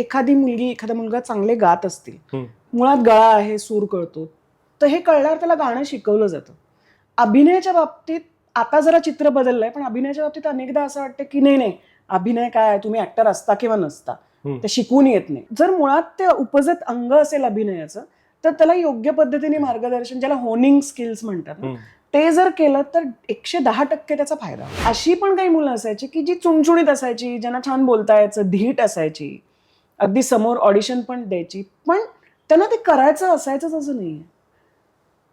एखादा मुलगा चांगले गात असतील, मुळात गळा आहे, सूर कळतो, तर हे कळल्यावर त्याला गाणं शिकवलं जातं. अभिनयाच्या बाबतीत आता जरा चित्र बदललंय, पण अभिनयाच्या बाबतीत अनेकदा असं वाटतं की नाही, अभिनय काय, तुम्ही ऍक्टर असता किंवा नसता, ते शिकवून येत नाही. जर मुळात ते उपजत अंग असेल अभिनयाचं, तर त्याला योग्य पद्धतीने मार्गदर्शन, ज्याला होनिंग स्किल्स म्हणतात ना, ते जर केलं तर 110% त्याचा फायदा. अशी पण काही मुलं असायची की जी चुणचुणीत असायची, ज्यांना छान बोलता यायचं, धीट असायची, अगदी समोर ऑडिशन पण द्यायची, पण त्यांना ते करायचं असायचंच असं नाहीये.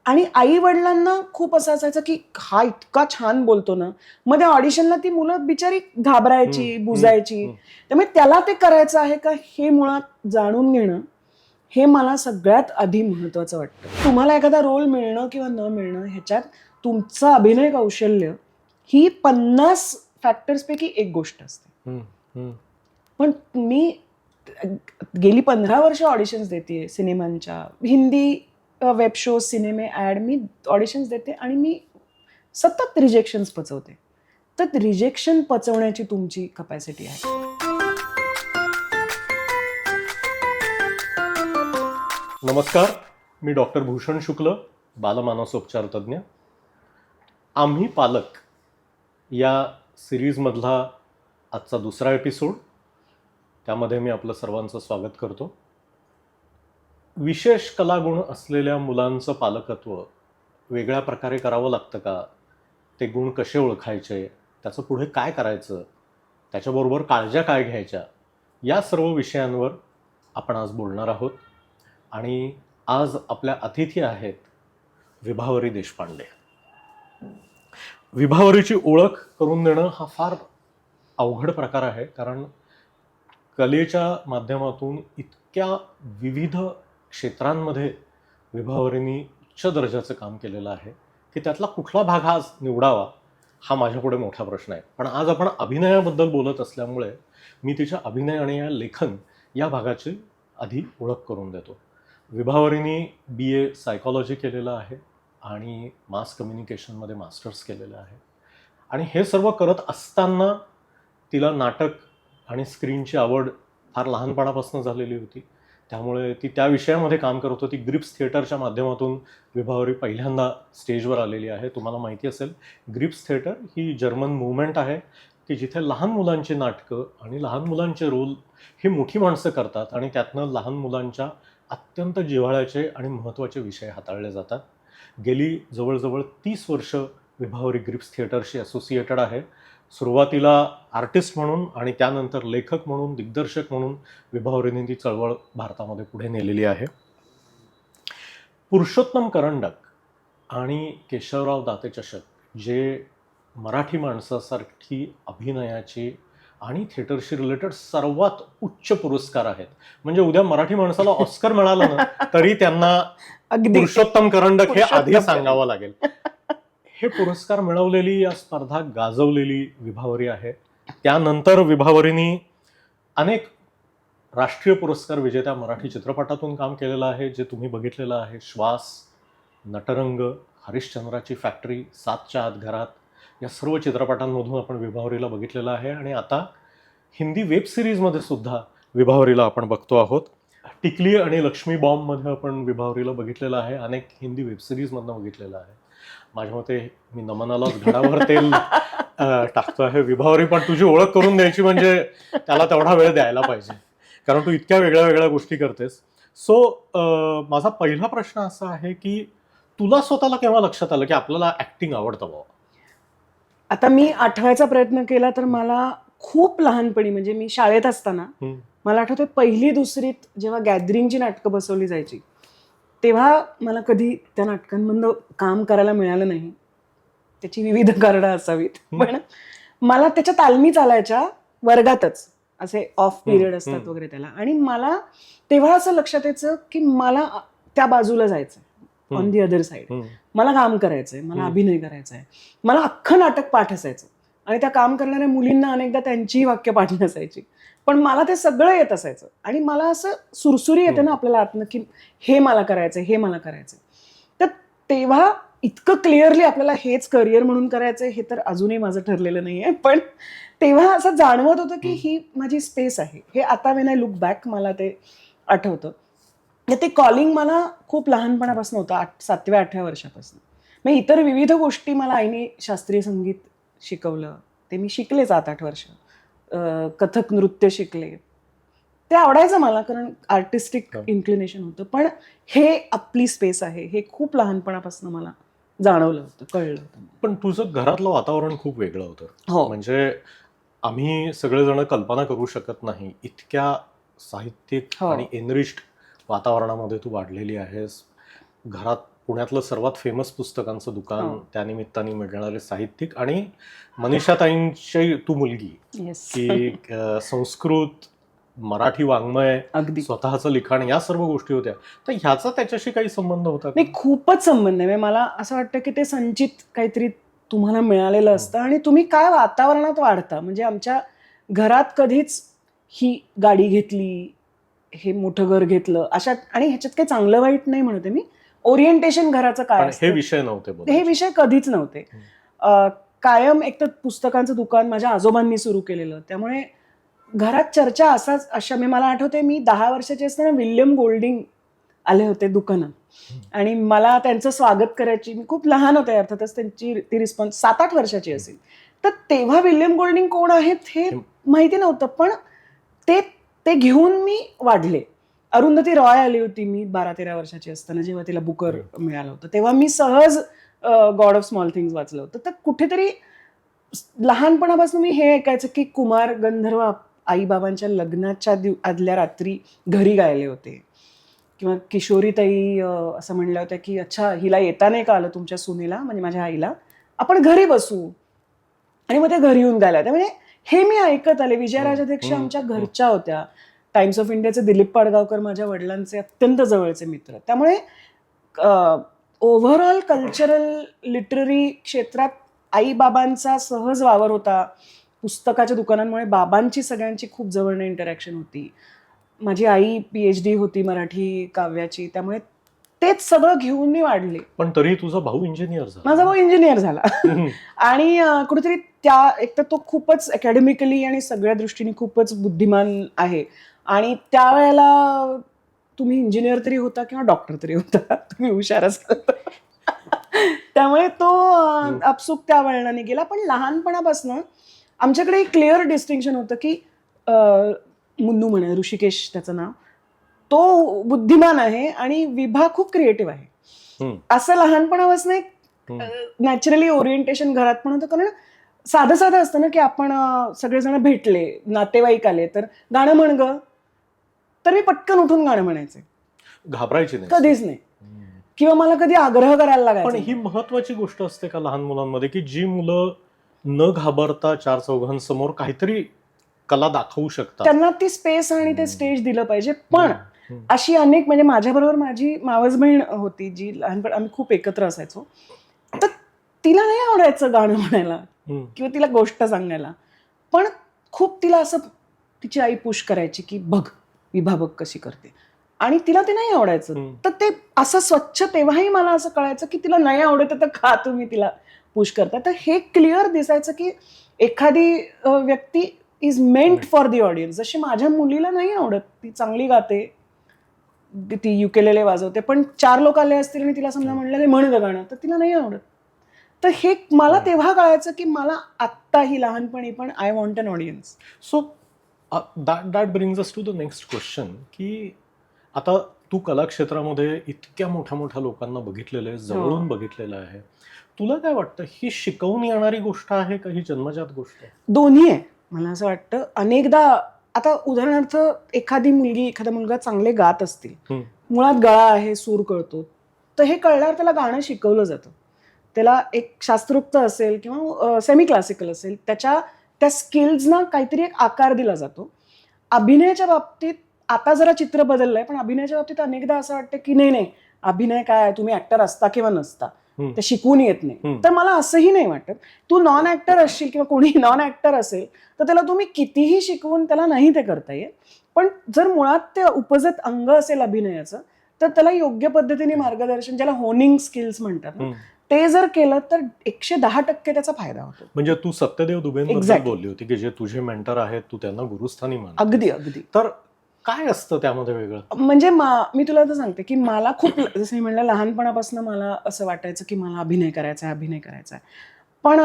आणि आई वडिलांना खूप असं असायचं की हा इतका छान बोलतो ना, मग त्या ऑडिशनला ती मुलं बिचारी घाबरायची, बुजायची. त्यामुळे त्याला ते करायचं आहे का हे मुळात जाणून घेणं, हे मला सगळ्यात आधी महत्वाचं वाटतं. तुम्हाला एखादा रोल मिळणं किंवा न मिळणं ह्याच्यात तुमचं अभिनय कौशल्य ही 50 फॅक्टर्स पैकी एक गोष्ट असते. पण मी गेली 15 वर्ष ऑडिशन्स देते सिनेमांच्या, हिंदी वेब शोज, सिनेमे, ऍड, मी ऑडिशन्स देते आणि मी सतत रिजेक्शन्स पचवते. तर रिजेक्शन पचवण्याची तुमची कपॅसिटी आहे. नमस्कार, मी डॉक्टर भूषण शुक्ल, बालमानसोपचार तज्ज्ञ. आम्ही पालक या सिरीजमधला आजचा दुसरा एपिसोड, त्यामध्ये मी आपलं सर्वांचं स्वागत करतो. विशेष कलागुण असलेल्या मुलांचं पालकत्व वेगळ्या प्रकारे करावं लागतं का, ते गुण कसे ओळखायचे, त्याचं पुढे काय करायचं, त्याच्याबरोबर काळज्या काय घ्यायच्या, या सर्व विषयांवर आपण आज बोलणार आहोत. आणि आज आपल्या अतिथी आहेत विभावरी देशपांडे. विभावरीची ओळख करून देणं हा फार अवघड प्रकार आहे, कारण कलेच्या माध्यमातून इतक्या विविध क्षेत्रांमध्ये विभावरींनी उच्च दर्जाचं काम केलेलं आहे की त्यातला कुठला भाग आज निवडावा हा माझ्यापुढे मोठा प्रश्न आहे. पण आज आपण अभिनयाबद्दल बोलत असल्यामुळे मी तिच्या अभिनय आणि या लेखन या भागाची आधी ओळख करून देतो. विभावरींनी BA सायकॉलॉजी केलेलं आहे आणि मास कम्युनिकेशनमध्ये मास्टर्स केलेलं आहे. आणि हे सर्व करत असताना तिला नाटक आणि स्क्रीनची आवड फार लहानपणापासून झालेली होती, त्यामुळे ती त्या विषयामध्ये काम करत होती. ग्रिप्स थिएटरच्या माध्यमातून विभावरी पहिल्यांदा स्टेजवर आलेली आहे. तुम्हाला माहिती असेल, ग्रिप्स थिएटर ही जर्मन मूव्हमेंट आहे की जिथे लहान मुलांची नाटकं आणि लहान मुलांचे रोल ही मोठी माणसं करतात आणि त्यातनं लहान मुलांच्या अत्यंत जिव्हाळ्याचे आणि महत्त्वाचे विषय हाताळले जातात. गेली जवळजवळ 30 वर्ष विभावरी ग्रिप्स थिएटरशी असोसिएटेड आहे. सुरुवातीला आर्टिस्ट म्हणून आणि त्यानंतर लेखक म्हणून, दिग्दर्शक म्हणून विभावरींनी ती चळवळ भारतामध्ये पुढे नेलेली आहे. पुरुषोत्तम करंडक आणि केशवराव दाते चषक जे मराठी माणसासारखी अभिनयाची आणि थिएटरशी रिलेटेड सर्वात उच्च पुरस्कार आहेत. म्हणजे उद्या मराठी माणसाला ऑस्कर मिळाला ना तरी त्यांना पुरुषोत्तम करंडक हे आधी सांगावं लागेल. हे पुरस्कार मिळवलेली, या स्पर्धा गाजवलेली विभावरी आहे. त्यानंतर विभावरींनी अनेक राष्ट्रीय पुरस्कार विजेत्या मराठी चित्रपटातून काम केलेलं आहे, जे तुम्ही बघितलेलं आहे. श्वास, नटरंग, हरिश्चंद्राची फॅक्टरी, सातच्या आत घरात, या सर्व चित्रपटांमधून आपण विभावरीला बघितलेलं आहे. आणि आता हिंदी वेब सिरीजमध्ये सुद्धा विभावरीला आपण बघतो आहोत. टिकली आणि लक्ष्मी बॉम्बमध्ये आपण विभावरीला बघितलेलं आहे. अनेक हिंदी वेब सिरीजमधनं बघितलेलं आहे. माझ्या मते मी नमनालाच घडावर तेल टाकतो आहे. विभावरी, पण तुझी ओळख करून द्यायची म्हणजे त्याला तेवढा वेळ द्यायला पाहिजे, कारण तू इतक्या वेगळ्या वेगळ्या गोष्टी करतेस. सो माझा पहिला प्रश्न असा आहे की तुला स्वतःला केव्हा लक्षात आलं की आपल्याला ऍक्टिंग आवडतं बाबा? आता मी आठवायचा प्रयत्न केला तर मला खूप लहानपणी, म्हणजे मी शाळेत असताना, मला आठवतंय पहिली दुसरीत जेव्हा गॅदरिंगची नाटकं बसवली जायची तेव्हा मला कधी त्या नाटकांमधनं काम करायला मिळालं नाही. त्याची विविध कारणं असावीत, पण मला त्याच्या तालमी चालायच्या वर्गातच, असे ऑफ पिरियड असतात वगैरे त्याला. आणि मला तेव्हा असं लक्षात यायचं की मला त्या बाजूला जायचंय, ऑन दी अदर साईड. मला काम करायचंय, मला अभिनय करायचाय. मला अख्खं नाटक पाठ असायचं आणि त्या काम करणाऱ्या मुलींना अनेकदा त्यांचीही वाक्य पाठ नसायची, पण मला ते सगळं येत असायचं. आणि मला असं सुरसुरी येते ना आपल्याला आतनं की हे मला करायचंय, हे मला करायचंय. तर तेव्हा इतकं क्लिअरली आपल्याला हेच करिअर म्हणून करायचंय हे तर अजूनही माझं ठरलेलं नाहीये. पण तेव्हा असं जाणवत होतं की ही माझी स्पेस आहे. हे आता वेन आय लुक बॅक मला ते आठवतं. ते कॉलिंग मला खूप लहानपणापासून होतं, 7व्या-8व्या वर्षापासून. मग इतर विविध गोष्टी मला आईने शास्त्रीय संगीत शिकवलं, ते मी शिकले 7-8 वर्ष. कथक नृत्य शिकले, ते आवडायचं मला कारण आर्टिस्टिक इन्क्लिनेशन होतं. पण हे आपली स्पेस आहे हे खूप लहानपणापासून मला जाणवलं होतं, कळलं होतं. पण तुझं घरातलं वातावरण खूप वेगळं होतं. हो. म्हणजे आम्ही सगळेजण कल्पना करू शकत नाही इतक्या साहित्यिक हो. आणि एनरिच्ड वातावरणामध्ये तू वाढलेली आहेस. घरात पुण्यातलं सर्वात फेमस पुस्तकांचं दुकान, हो. त्यानिमित्ताने मिळणारे साहित्यिक आणि मनीषाताईंची तू मुलगी येस. की संस्कृत, मराठी वाङ्मय, अगदी स्वतःचं लिखाण, या सर्व गोष्टी होत्या. तर ह्याचा त्याच्याशी काही संबंध होता का? नाही, खूपच संबंध आहे. म्हणजे मला असं वाटतं की ते संचित काहीतरी तुम्हाला मिळालेलं असतं आणि तुम्ही काय वातावरणात वाढता. म्हणजे आमच्या घरात कधीच ही गाडी घेतली, हे मोठं घर घेतलं अशा, आणि ह्याच्यात काही चांगलं वाईट नाही म्हणते मी, ओरिएंटेशन घराचं काय पण हे असतं विषय नव्हते हे बोलायचे. विषय कधीच नव्हते. कायम एक तर पुस्तकांचं दुकान माझ्या आजोबांनी सुरू केलेलं, त्यामुळे घरात चर्चा अशा मला आठवते मी 10 वर्षाची असताना विल्यम गोल्डिंग आले होते दुकानात आणि मला त्यांचं स्वागत करायची, मी खूप लहान होते अर्थातच, त्यांची ती रिस्पॉन्स 7-8 वर्षाची असेल. तर तेव्हा विल्यम गोल्डिंग कोण आहेत हे माहिती नव्हतं, पण ते ते घेऊन मी वाढले. अरुंधती रॉय आली होती मी 12-13 वर्षाची असताना, जेव्हा तिला बुकर मिळालं होतं तेव्हा मी सहज गॉड ऑफ स्मॉल थिंग्स वाचलं होतं. तर कुठेतरी लहानपणापासून मी हे ऐकायचं की कुमार गंधर्व आई बाबांच्या लग्नाच्या आदल्या रात्री घरी गायले होते, किंवा किशोरीताई असं म्हणल्या होत्या की अच्छा हिला येता नाही का आलं तुमच्या सुनेला, म्हणजे माझ्या आईला, आपण घरी बसू, आणि मग ते घरी येऊन गायला. त्यामुळे हे मी ऐकत आले. विजयराजाध्यक्ष आमच्या घरच्या होत्या. टाइम्स ऑफ इंडियाचे दिलीप पाडगावकर माझ्या वडिलांचे अत्यंत जवळचे मित्र. त्यामुळे ओव्हरऑल कल्चरल लिटररी क्षेत्रात आई बाबांचा सहज वावर होता. पुस्तकाच्या दुकानांमुळे बाबांची सगळ्यांची खूप जवळनं इंटरॅक्शन होती. माझी आई PhD होती मराठी काव्याची, त्यामुळे तेच सगळं घेऊन मी वाढले. पण तरी तुझा भाऊ इंजिनियर झाला. माझा भाऊ इंजिनियर झाला आणि कुठेतरी एक तर तो खूपच अकॅडमिकली आणि सगळ्या दृष्टीने खूपच बुद्धिमान आहे, आणि त्यावेळेला तुम्ही इंजिनियर तरी होता किंवा डॉक्टर तरी होता, तुम्ही हुशार असाल. त्यामुळे तो आपसूक त्या वळणाने गेला. पण लहानपणापासून आमच्याकडे एक क्लिअर डिस्टिंक्शन होतं की मुन्नू म्हणे, ऋषिकेश त्याचं नाव, तो बुद्धिमान आहे आणि विभा खूप क्रिएटिव्ह आहे. असं लहानपणापासून एक नॅचरली ओरिएंटेशन घरात पण होतं. कारण साधं साधं असतं ना की आपण सगळेजण भेटले, नातेवाईक आले तर गाणं म्हण ग, तर मी पटकन उठून गाणं म्हणायचे, घाबरायची नाही कधीच नाही, किंवा मला कधी आग्रह करायला पण लागायचा. ही महत्वाची गोष्ट असते का लहान मुलांमध्ये, की जी मुलं न घाबरता 4 चौघांसमोर काहीतरी कला दाखवू शकतात, त्यांना ती स्पेस आणि ते स्टेज दिलं पाहिजे. पण अशी अनेक, म्हणजे माझ्याबरोबर माझी मावस बहीण होती जी लहानपण आम्ही खूप एकत्र असायचो, तर तिला नाही आवडायचं गाणं म्हणायला किंवा तिला गोष्ट सांगायला, पण खूप तिला असं तिची आई पुश करायची की बघ विभा बघ कशी करते, आणि तिला ते नाही आवडायचं. तर ते असं स्वच्छ, तेव्हाही मला असं कळायचं की तिला नाही आवडत तर का तुम्ही तिला पुश करता. तर हे क्लिअर दिसायचं की एखादी व्यक्ती is meant for the audience. जशी माझ्या मुलीला नाही आवडत, ती चांगली गाते, ती युकेलेले वाजवते, पण 4 लोक आले असतील आणि तिला समजा म्हणलं म्हण ग गाणं, तर तिला नाही आवडत. तर हे मला तेव्हा कळायचं की मला आत्ताही लहानपणी पण I want an audience. So that brings us to the next question, की आता तू कला क्षेत्रामध्ये इतक्या मोठ्या मोठ्या लोकांना बघितलेलं आहे, जवळून बघितलेलं आहे, तुला काय वाटतं ही शिकवून येणारी गोष्ट आहे का ही जन्मजात गोष्ट आहे? दोन्ही आहे. मला असं वाटतं अनेकदा, आता उदाहरणार्थ एखादी मुलगी एखादा मुलगा चांगले गात असतील, मुळात गळा आहे, सूर कळतो, तर हे कळल्यावर त्याला गाणं शिकवलं जातं. त्याला एक शास्त्रोक्त असेल किंवा सेमी क्लासिकल असेल, त्या स्किल्सना काहीतरी एक आकार दिला जातो. अभिनयाच्या बाबतीत आता जरा चित्र बदललंय, पण अभिनयाच्या बाबतीत अनेकदा असं वाटतं की नाही अभिनय काय, तुम्ही ऍक्टर असता किंवा नसता, ते शिकवून येत नाही. तर मला असंही नाही वाटत. तू नॉन ऍक्टर असशील किंवा कोणी नॉन ऍक्टर असेल तर त्याला तुम्ही कितीही शिकवून त्याला नाही ते करता येईल. पण जर मुळात ते उपजत अंग असेल अभिनयाचं, तर त्याला योग्य पद्धतीने मार्गदर्शन, ज्याला होनिंग स्किल्स म्हणतात ना, ते जर केलं तर 110% त्याचा फायदा होतो. म्हणजे तू सत्यदेव दुबेंबद्दल Exactly. बोलली होती की जे तुझे मेंटर आहेत तू त्यांना गुरुस्थानी मानतेस. अगदी अगदी. तर काय असतं त्यामध्ये वेगळं? म्हणजे मी तुला तर सांगते की मला खूप जसं मी म्हणलं लहानपणापासून मला असं वाटायचं की मला अभिनय करायचा आहे. पण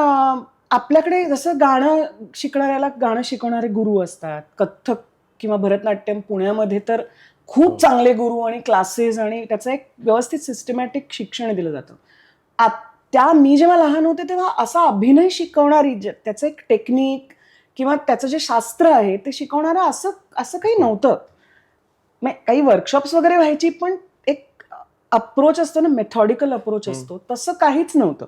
आपल्याकडे जसं गाणं शिकणाऱ्याला गाणं शिकवणारे गुरु असतात, कथ्थक किंवा भरतनाट्यम पुण्यामध्ये तर खूप चांगले गुरु आणि क्लासेस आणि त्याचं एक व्यवस्थित सिस्टमॅटिक शिक्षण दिलं जातं. मी जेव्हा लहान होते तेव्हा असा अभिनय शिकवणारी त्याचं एक टेक्निक किंवा त्याचं जे शास्त्र आहे ते शिकवणारं असं काही नव्हतं. काही वर्कशॉप्स वगैरे व्हायची पण एक अप्रोच असतो ना, मेथॉडिकल अप्रोच असतो, तसं काहीच नव्हतं.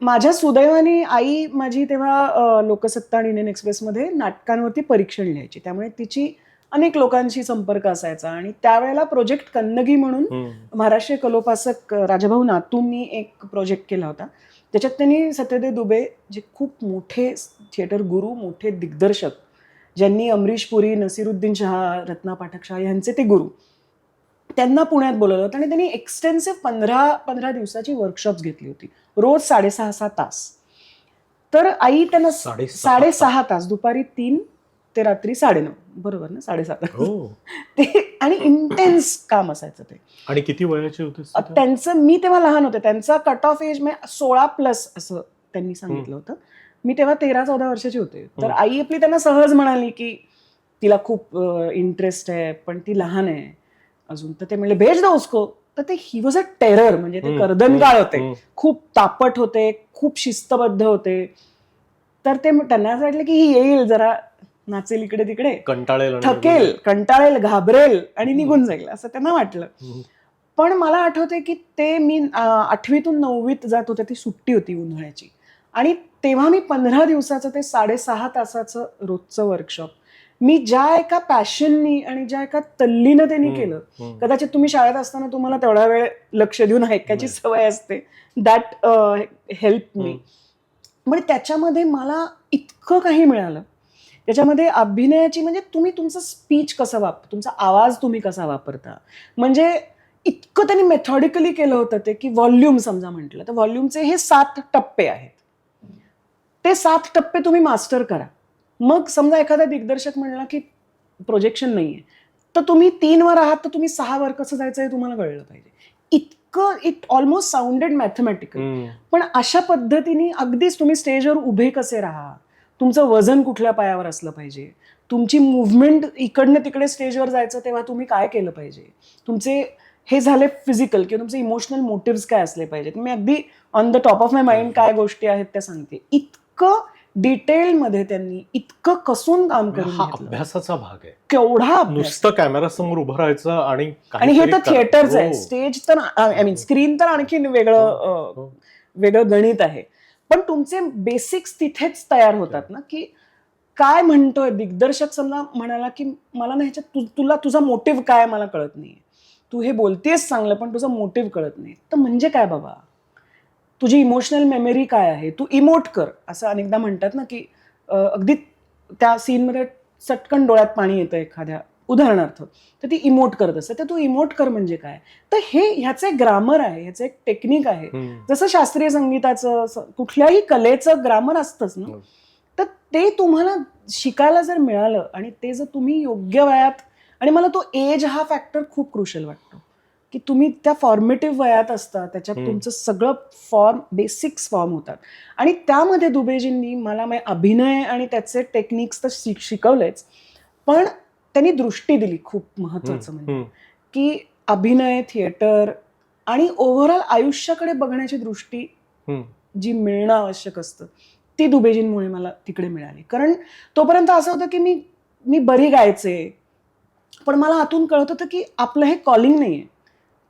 माझ्या सुदैवाने आई माझी तेव्हा लोकसत्ता आणि इंडियन एक्सप्रेसमध्ये नाटकांवरती परीक्षण लिहायची, त्यामुळे तिची अनेक लोकांशी संपर्क असायचा. आणि त्यावेळेला प्रोजेक्ट कन्नगी म्हणून महाराष्ट्रीय कलोपासक राजाभाऊ नातूंनी एक प्रोजेक्ट केला होता. त्याच्यात त्यांनी सत्यदेव दुबे जे खूप मोठे थिएटर गुरु, मोठे दिग्दर्शक, ज्यांनी अमरीश पुरी, नसीरुद्दीन शहा, रत्ना पाठक शाह यांचे ते गुरु, त्यांना पुण्यात बोलवलं होतं आणि त्यांनी एक्सटेन्सिव्ह 15 दिवसाची वर्कशॉप्स घेतली होती, रोज 6.5 तास. तर आई त्यांना 6.5 तास, दुपारी 3 ते रात्री 9:30, बरोबर ना, 7.5 ते, आणि इंटेन्स काम असायचं ते. आणि किती वयाचे होते त्यांचं? मी तेव्हा लहान होते, त्यांचा कट ऑफ एज 16+ असं त्यांनी सांगितलं होतं. मी तेव्हा 13-14 वर्षाची होते. तर आई आपली त्यांना सहज म्हणाली की तिला खूप इंटरेस्ट आहे पण ती लहान आहे अजून, तर ते म्हणले भेज दो उसको. तर ते ही वॉज अ टेरर, म्हणजे ते कर्दनकाळ होते, खूप तापट होते, खूप शिस्तबद्ध होते. तर ते त्यांना असं वाटलं की ही येईल, जरा नाचेल इकडे तिकडे, कंटाळेल, थकेल, कंटाळेल, घाबरेल आणि निघून जाईल असं त्यांना वाटलं. पण मला आठवते की ते मी 8वीतून 9वीत जात होते, ती सुट्टी होती उन्हाळ्याची, आणि तेव्हा मी 15 दिवसाचं ते 6.5 तासाचं रोजचं वर्कशॉप मी ज्या एका पॅशननी आणि ज्या एका तल्लीनतेने केलं. कदाचित तुम्ही शाळेत असताना तुम्हाला तेवढा वेळ लक्ष देऊन ऐकायची सवय असते, दॅट हेल्प मी. म्हणजे त्याच्यामध्ये मला इतकं काही मिळालं. त्याच्यामध्ये अभिनयाची, म्हणजे तुम्ही तुमचं स्पीच कसं तुमचा आवाज तुम्ही कसा वापरता, म्हणजे इतकं त्यांनी मेथॉडिकली केलं होतं ते, की व्हॉल्यूम समजा म्हटलं तर व्हॉल्यूमचे हे 7 टप्पे आहेत. ते 7 टप्पे तुम्ही मास्टर करा. मग समजा एखादा दिग्दर्शक म्हणला की प्रोजेक्शन नाहीये, तर तुम्ही 3 वर आहात तर तुम्ही 6 वर कसं जायचं हे तुम्हाला कळलं पाहिजे. इतकं इट ऑलमोस्ट साऊंडेड मॅथमॅटिकल. पण अशा पद्धतीने अगदीच तुम्ही स्टेजवर उभे कसे राहा, तुमचं वजन कुठल्या पायावर असलं पाहिजे, तुमची मुवमेंट इकडनं तिकडे स्टेजवर जायचं तेव्हा तुम्ही काय केलं पाहिजे, तुमचे हे झाले फिजिकल किंवा तुमचे इमोशनल मोटिव्स काय असले पाहिजेत. मी अगदी on the top of my mind काय गोष्टी आहेत त्या सांगते. इतकं डिटेलमध्ये त्यांनी इतकं कसून काम करून हा अभ्यासाचा भाग आहे. केवढा नुसतं कॅमेरा समोर उभं राहायचं आणि हे तर थिएटरच आहे. स्टेज तर आय मीन स्क्रीन तर आणखी वेगळं गणित आहे. पण तुमचे बेसिक्स तिथेच तयार होतात ना, की काय म्हणतोय दिग्दर्शक. समजा म्हणाला की मला ना ह्याच्यात तुला तुझा मोटिव्ह काय मला कळत नाहीये, तू हे बोलतेस चांगलं पण तुझा मोटिव्ह कळत नाही, तर म्हणजे काय बाबा, तुझी इमोशनल मेमरी काय आहे, तू इमोट कर. असं अनेकदा म्हणतात ना की अगदी त्या सीनमध्ये चटकन डोळ्यात पाणी येतं एखाद्या उदाहरणार्थ, तर ती इमोट करत असते. तर तू इमोट कर म्हणजे काय, तर ह्याचं एक ग्रामर आहे, ह्याचं एक टेक्निक आहे. जसं शास्त्रीय संगीताचं कुठल्याही कलेचं ग्रामर असतंच ना. तर ते तुम्हाला शिकायला जर मिळालं आणि ते जर तुम्ही योग्य वयात, आणि मला तो एज हा फॅक्टर खूप क्रुशल वाटतो, की तुम्ही त्या फॉर्मेटिव्ह वयात असता, त्याच्यात तुमचं सगळं बेसिक्स फॉर्म होतात. आणि त्यामध्ये दुबेजींनी मला अभिनय आणि त्याचे टेक्निक्स तर शिकवलेच, पण त्यांनी दृष्टी दिली खूप महत्वाचं, म्हणजे की अभिनय, थिएटर आणि ओव्हरऑल आयुष्याकडे बघण्याची दृष्टी जी मिळणं आवश्यक असतं ती दुबेजींमुळे मला तिकडे मिळाली. कारण तोपर्यंत असं होतं की मी बरी गायचे, पण मला आतून कळत होतं की आपलं हे कॉलिंग नाहीये.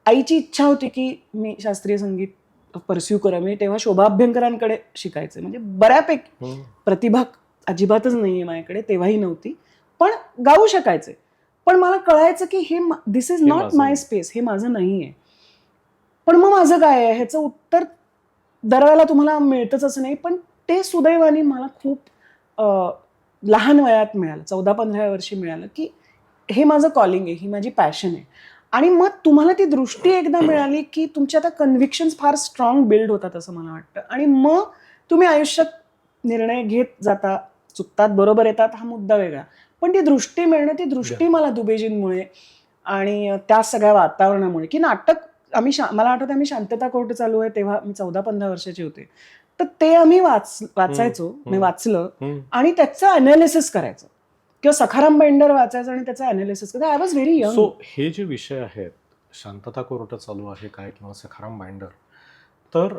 आईची इच्छा होती की मी शास्त्रीय संगीत परस्यू करा. मी तेव्हा शोभा अभ्यंकरांकडे शिकायचे, म्हणजे बऱ्यापैकी प्रतिभा अजिबातच नाहीये माझ्याकडे, तेव्हाही नव्हती, पण गाऊ शकायचे. पण मला कळायचं की हे दिस इज नॉट माय स्पेस, हे माझं नाहीये. पण मग माझं काय आहे ह्याचं उत्तर दरवेळेला तुम्हाला मिळतच असं नाही, पण ते सुदैवाने मला खूप लहान वयात मिळालं, 14-15 वर्षी मिळालं, की हे माझं कॉलिंग आहे, ही माझी पॅशन आहे. आणि मग तुम्हाला ती दृष्टी एकदा मिळाली की तुमचे आता कन्व्हिक्शन्स फार स्ट्रॉंग बिल्ड होतात असं मला वाटतं. आणि मग तुम्ही आयुष्यात निर्णय घेत जाता, चुकतात बरोबर येतात हा मुद्दा वेगळा, पण ती दृष्टी मिळणं, ती दृष्टी मला दुबेजींमुळे आणि त्या सगळ्या वातावरणामुळे की नाटक मला आठवतं आम्ही शांतता कोर्ट चालू आहे तेव्हा मी 14-15 वर्षाची होते, तर ते आम्ही वाचायचो, मी वाचलं आणि त्याचं अनालिसिस करायचं किंवा सखाराम बाइंडर वाचायचं आणि त्याचं अनालिसिस करायचं. I was very young. So हे जे विषय आहेत, शांतता कोर्ट चालू आहे काय किंवा सखाराम बाइंडर, तर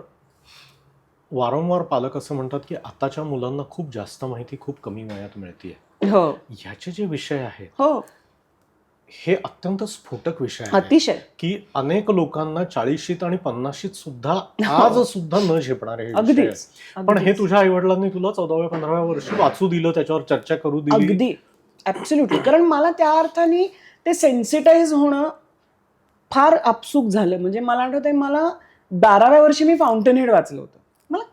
वारंवार पालक असं म्हणतात की आताच्या मुलांना खूप जास्त माहिती खूप कमी वयात मिळते. हो ह्याचे जे विषय आहेत हो हे अत्यंत स्फोटक विषय आहेत अतिशय. की अनेक लोकांना 40शीत आणि 50शीत सुद्धा आज सुद्धा न झेपणारे हे विषय आहेत. अगदीच पण हे तुझ्या आईवडिलांनी तुला 14व्या-15व्या वर्षी वाचू दिलं, त्याच्यावर चर्चा करू दिली. अगदी ऍब्सोल्युटली. कारण मला त्या अर्थाने ते सेन्सिटाईज होणं फार आपसूक झालं. म्हणजे मला आठवतंय मला 12व्या वर्षी मी फाउंटन हेड वाचलं होतं. मला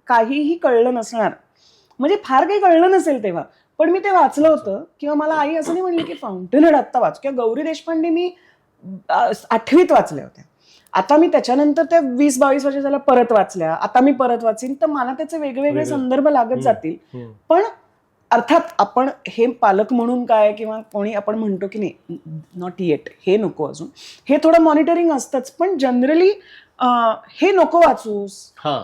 काहीही कळलं नसणार, म्हणजे फार काही कळलं नसेल तेव्हा, पण मी ते वाचलं होतं. किंवा मला आई असं नाही म्हणली की फाउंटन हेड आत्ता वाच, किंवा गौरी देशपांडे मी 8वीत वाचल्या होत्या. आता मी त्याच्यानंतर त्या 20-22 वर्ष झाल्या परत वाचल्या, आता मी परत वाचीन, तर मला त्याचे वेगवेगळे संदर्भ लागत जातील. पण अर्थात आपण हे पालक म्हणून काय किंवा कोणी आपण म्हणतो की नाही नॉट येट, हे नको अजून, हे थोडं मॉनिटरिंग असतंच, पण जनरली हे नको वाचूस. हा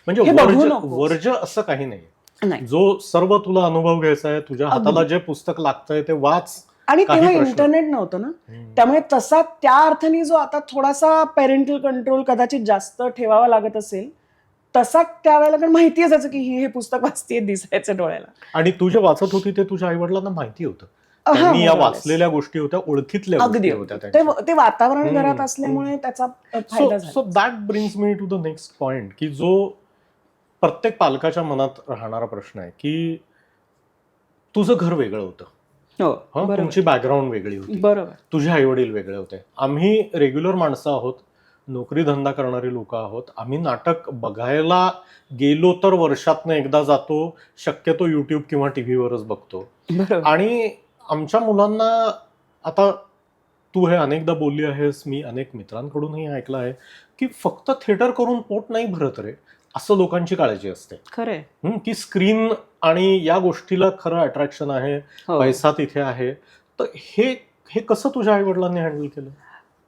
म्हणजे हे बघू नकोस. वर्ज असं काही नाही. नाही. जो सर्व तुला अनुभव घ्यायचा आहे, तुझ्या हाताला जे पुस्तक लागतंय ते वाच. आणि काही तेव्हा प्रश्न. इंटरनेट नव्हतं ना, त्यामुळे तसा त्या अर्थाने जो आता थोडासा पेरेंटल कंट्रोल कदाचित जास्त ठेवावा लागत असेल, तसा त्यावेळेला कारण माहिती असायचं की हे पुस्तक वाचतेय, दिसायचं डोळ्याला. आणि तू जे वाचत होती ते तुझ्या आईवडिलांना माहिती होतं, हा, त्यांनी या more or less. वाचलेल्या गोष्टी होत्या, ओळखीतल्या अगदी गोष्टी होत्या त्यांच्या. ते वातावरण घरात असल्यामुळे त्याचा फायदा झाला. So that brings me to the next point, की जो प्रत्येक पालकाच्या मनात राहणारा प्रश्न आहे की तुझं घर वेगळं होतं, हो हं? बरोबर तुमची बॅकग्राऊंड वेगळी होती, बरोबर. तुझे आई वडील वेगळे होते, आम्ही रेग्युलर माणसं आहोत, नोकरी धंदा करणारी लोक आहोत, आम्ही नाटक बघायला गेलो तर वर्षातनं एकदा जातो, शक्यतो युट्यूब किंवा टीव्हीवरच बघतो. बरोबर. आणि आमच्या मुलांना, आता तू हे अनेकदा बोलली आहेस, मी अनेक मित्रांकडूनही ऐकलं आहे की फक्त थिएटर करून पोट नाही भरत रे, असं लोकांची काळजी असते. खरंय. की स्क्रीन आणि या गोष्टीला खरं अट्रॅक्शन आहे, हो. पैसा तिथे आहे. तर हे कसं तुझ्या आई वडिलांनी हँडल केलं?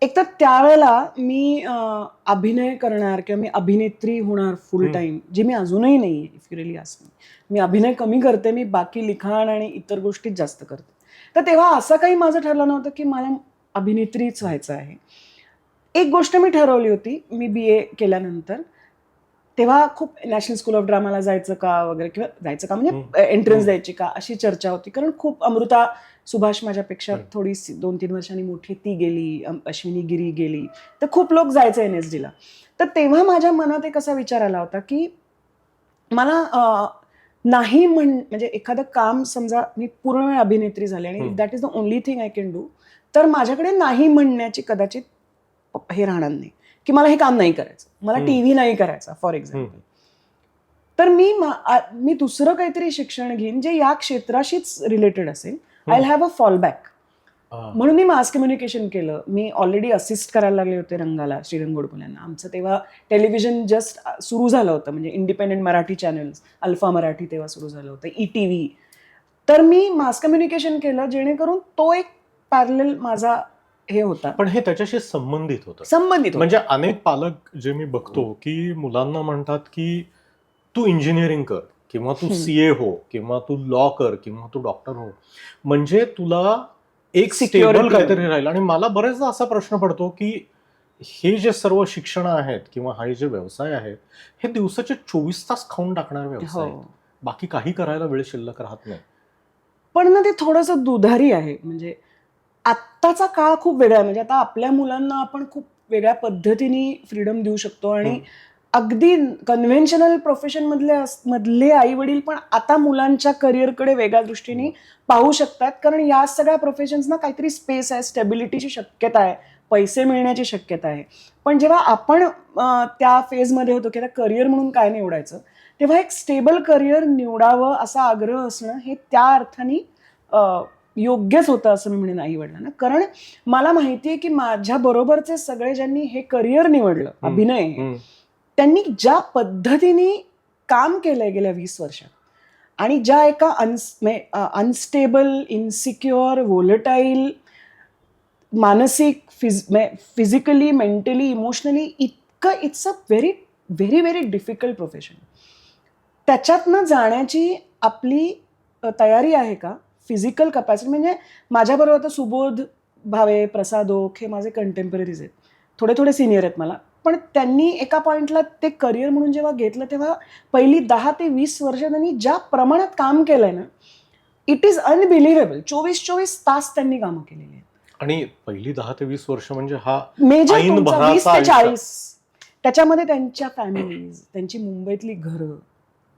एक तर त्यावेळेला मी अभिनय करणार किंवा मी अभिनेत्री होणार फुल टाइम, जे मी अजूनही नाहीये. If you really ask me, मी अभिनय कमी करते, मी बाकी लिखाण आणि इतर गोष्टीच जास्त करते. तर तेव्हा असं काही माझं ठरलं नव्हतं की मला अभिनेत्रीच व्हायचं आहे. एक गोष्ट मी ठरवली होती, मी BA केल्यानंतर तेव्हा खूप नॅशनल स्कूल ऑफ ड्रामाला जायचं का वगैरे, किंवा जायचं का म्हणजे एंट्रन्स द्यायची का अशी चर्चा होती. कारण खूप अमृता सुभाष माझ्यापेक्षा थोडी 2-3 वर्षांनी मोठी, ती गेली, अश्विनी गिरी गेली, तर खूप लोक जायचे NSDला. तर तेव्हा माझ्या मनात एक असा विचार आला होता की मला नाही म्हणजे एखादं काम, समजा मी पूर्ण वेळ अभिनेत्री झाले आणि that is the only thing I can do, तर माझ्याकडे नाही म्हणण्याची कदाचित हे राहणार नाही की मला हे काम नाही करायचं, मला TV नाही करायचा फॉर एक्झाम्पल. तर मी दुसरं काहीतरी शिक्षण घेईन जे या क्षेत्राशीच रिलेटेड असेल. I will have a fall back. म्हणून मी मास कम्युनिकेशन केलं. मी ऑलरेडी असिस्ट करायला लागले होते रंगाला, श्रीरंग गोडबोल्यांना. आमचं तेव्हा टेलिव्हिजन जस्ट सुरू झालं होतं, म्हणजे independent Marathi channels, alpha Marathi तेव्हा सुरू झालं होतं, ETV. तर मी मास कम्युनिकेशन केलं जेणेकरून तो एक पॅरलल माझा हे होता. पण हे त्याच्याशी संबंधित होतं. म्हणजे अनेक पालक जे मी बघतो की मुलांना म्हणतात की तू इंजिनिअरिंग कर, किंवा तू CA हो, किंवा तू लॉ कर, किंवा तू डॉक्टर हो, म्हणजे तुला एक स्टेबल काहीतरी राहील. आणि मला बरेचदा असा प्रश्न पडतो की हे जे सर्व शिक्षण आहेत किंवा हा जे व्यवसाय आहे, हे दिवसाचे 24 तास खाऊन टाकणारे व्यवसाय आहेत. बाकी काही करायला वेळ शिल्लक राहत नाही. पण ना ते थोडंसं दुधारी आहे. म्हणजे आत्ताचा काळ खूप वेगळा आहे. म्हणजे आता आपल्या मुलांना आपण खूप वेगळ्या पद्धतीने फ्रीडम देऊ शकतो आणि अगदी कन्व्हेन्शनल प्रोफेशन मधले आई वडील पण आता मुलांच्या करिअरकडे वेगळ्या दृष्टीने पाहू शकतात. कारण या सगळ्या प्रोफेशन्सना काहीतरी स्पेस आहे, स्टेबिलिटीची शक्यता आहे, पैसे मिळण्याची शक्यता आहे. पण जेव्हा आपण त्या फेजमध्ये होतो की आता करिअर म्हणून काय निवडायचं, तेव्हा एक स्टेबल करिअर निवडावं असा आग्रह असणं हे त्या अर्थाने योग्यच होतं असं मी म्हणेन आई वडिलांना. कारण मला माहितीये की माझ्या बरोबरचे सगळे ज्यांनी हे करिअर निवडलं, अभिनय हे, त्यांनी ज्या पद्धतीने काम केलंय गेल्या 20 वर्षात आणि ज्या एका अनस्टेबल, इन्सिक्युअर, व्होलेटाईल, मानसिक, फिजिकली, मेंटली, इमोशनली इतकं, it's a very very very difficult profession. त्याच्यातनं जाण्याची आपली तयारी आहे का? फिजिकल कपॅसिटी म्हणजे माझ्याबरोबर आता सुबोध भावे, प्रसाद ओक हे माझे कंटेम्पररीज आहेत, थोडे थोडे सिनियर आहेत मला, पण त्यांनी एका पॉइंटला ते करिअर म्हणून जेव्हा घेतलं तेव्हा पहिली 10 ते 20 वर्ष त्यांनी ज्या प्रमाणात काम केलंय ना, इट इज अनबिलिव्हेबल. 24 तास त्यांनी कामं केलेली आहेत. आणि पहिली 10 ते 20 वर्ष म्हणजे हा मेजर ऐन 20 भराचा ते 40, त्याच्यामध्ये त्यांच्या फॅमिलीज, त्यांची मुंबईतली घरं,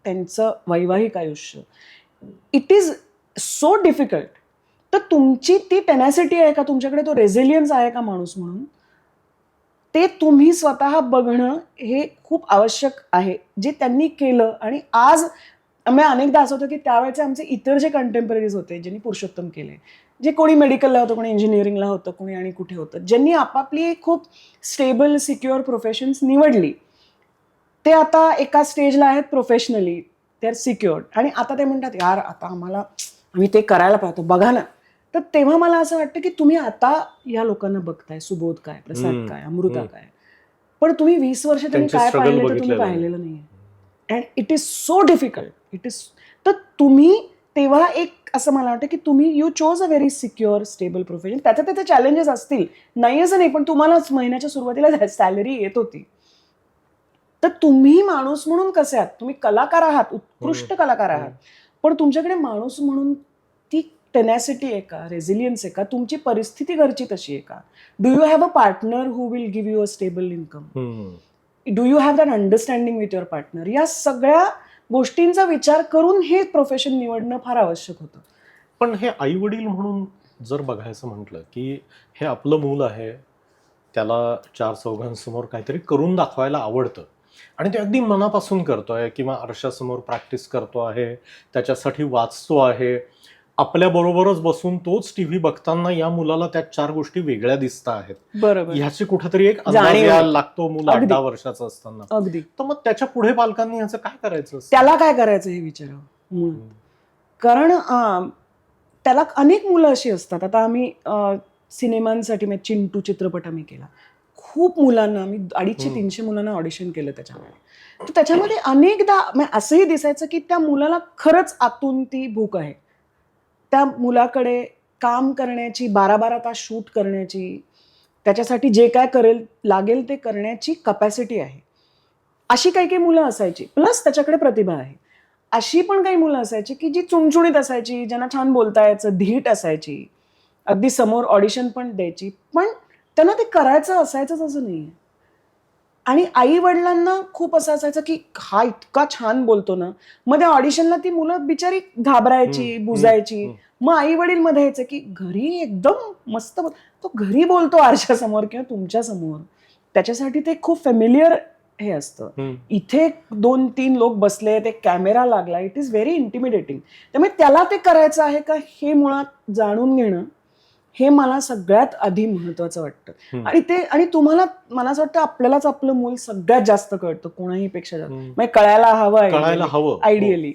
त्यांचं वैवाहिक आयुष्य, इट इज सो डिफिकल्ट. तर तुमची ती टेनॅसिटी आहे का, तुमच्याकडे तो रेझिलियन्स आहे का माणूस म्हणून, ते तुम्ही स्वतः बघणं हे खूप आवश्यक आहे, जे त्यांनी केलं. आणि आज आम्ही अनेकदा असं होतं की त्यावेळेचे आमचे इतर जे कंटेम्पररीज होते, ज्यांनी पुरुषोत्तम केले, जे कोणी मेडिकलला होतं, कोणी इंजिनिअरिंगला होतं, कोणी आणि कुठे होतं, ज्यांनी आपापली खूप स्टेबल, सिक्युअर प्रोफेशन्स निवडली, ते आता एका स्टेजला आहेत प्रोफेशनली, ते आर सिक्युअर्ड, आणि आता ते म्हणतात यार आता आम्ही ते करायला पाहतो, बघा ना. तर तेव्हा मला असं वाटतं की तुम्ही आता या लोकांना बघताय, सुबोध काय, प्रसाद काय, अमृता काय, पण तुम्ही 20 वर्ष त्यांनी त्यांचे काय struggle पाहिलं तर तुम्ही बघितलेलं नाही. पाहिलेलं नाहीये. And it is so difficult. It is, तर तुम्ही तेव्हा एक असं मला वाटतं की तुम्ही you chose a very secure, stable profession. त्याचे चॅलेंजेस असतील, नाही असं नाही, पण तुम्हालाच महिन्याच्या सुरुवातीला सॅलरी येत होती. तर तुम्ही माणूस म्हणून कसे आहात, तुम्ही कलाकार आहात, उत्कृष्ट कलाकार आहात, पण तुमच्याकडे माणूस म्हणून ती टेनॅसिटी आहे का, रेझिलियन्स आहे का, तुमची परिस्थिती घरची तशी आहे का, do you have a partner who will give you a stable income, do you have that understanding with your partner. या सगळ्या गोष्टींचा विचार करून हे प्रोफेशन निवडणं फार आवश्यक होतं. पण हे आई वडील म्हणून जर बघायचं म्हटलं की हे आपलं मूल आहे, त्याला 4 चौघांसमोर काहीतरी करून दाखवायला आवडतं आणि ते अगदी मनापासून करतोय किंवा आरशासमोर प्रॅक्टिस करतो आहे, त्याच्यासाठी वाचतो आहे, आपल्याबरोबरच बसून तोच टीव्ही बघताना या मुलाला त्या 4 गोष्टी वेगळ्या दिसत आहेत, बरोबर, ह्याची कुठेतरी एक अंदाज जाणीव यायला होते. लागतो मुलं अगदी. 8-10 वर्षाचं असताना. अगदी. तर मग त्याच्या पुढे पालकांनी ह्याचं काय करायचं असतं? त्याला काय करायचं हे विचारावं मुळात. कारण त्याला अनेक मुलं अशी असतात. आता आम्ही सिनेमांसाठी म्हणजे चिंटू चित्रपट आम्ही केला, खूप मुलांना, आम्ही 250-300 मुलांना ऑडिशन केलं त्याच्यामध्ये. तर त्याच्यामध्ये अनेकदा असंही दिसायचं की त्या मुलाला खरंच आतून ती भूक आहे, त्या मुलाकडे काम करण्याची, 12-12 तास शूट करण्याची, त्याच्यासाठी जे काय लागेल ते करण्याची कपॅसिटी आहे. अशी काही काही मुलं असायची, प्लस त्याच्याकडे प्रतिभा आहे. अशी पण काही मुलं असायची की जी चुणचुणीत असायची, ज्यांना छान बोलता यायचं, धीट असायची, अगदी समोर ऑडिशन पण द्यायची, पण त्यांना ते करायचं असायचंच असं नाहीये. आणि आई वडिलांना खूप असं असायचं की हा इतका छान बोलतो ना, मग त्या ऑडिशनला ती मुलं बिचारी घाबरायची, बुजायची. मग आई वडील मध्ये यायचं की घरी एकदम मस्त तो घरी बोलतो आरशासमोर किंवा तुमच्या समोर, त्याच्यासाठी ते खूप फेमिलियर हे असतं. इथे 2-3 लोक बसले, ते कॅमेरा लागला, इट इज व्हेरी इंटिमिडेटिंग. त्यामुळे त्याला ते करायचं आहे का हे मुळात जाणून घेणं, हे मला सगळ्यात आधी महत्वाचं वाटतं. आणि तुम्हाला, मला असं वाटतं आपल्यालाच आपलं मूल सगळ्यात जास्त कळतं, कोणाही पेक्षा जास्त, म्हणजे कळायला हवं आयडियली.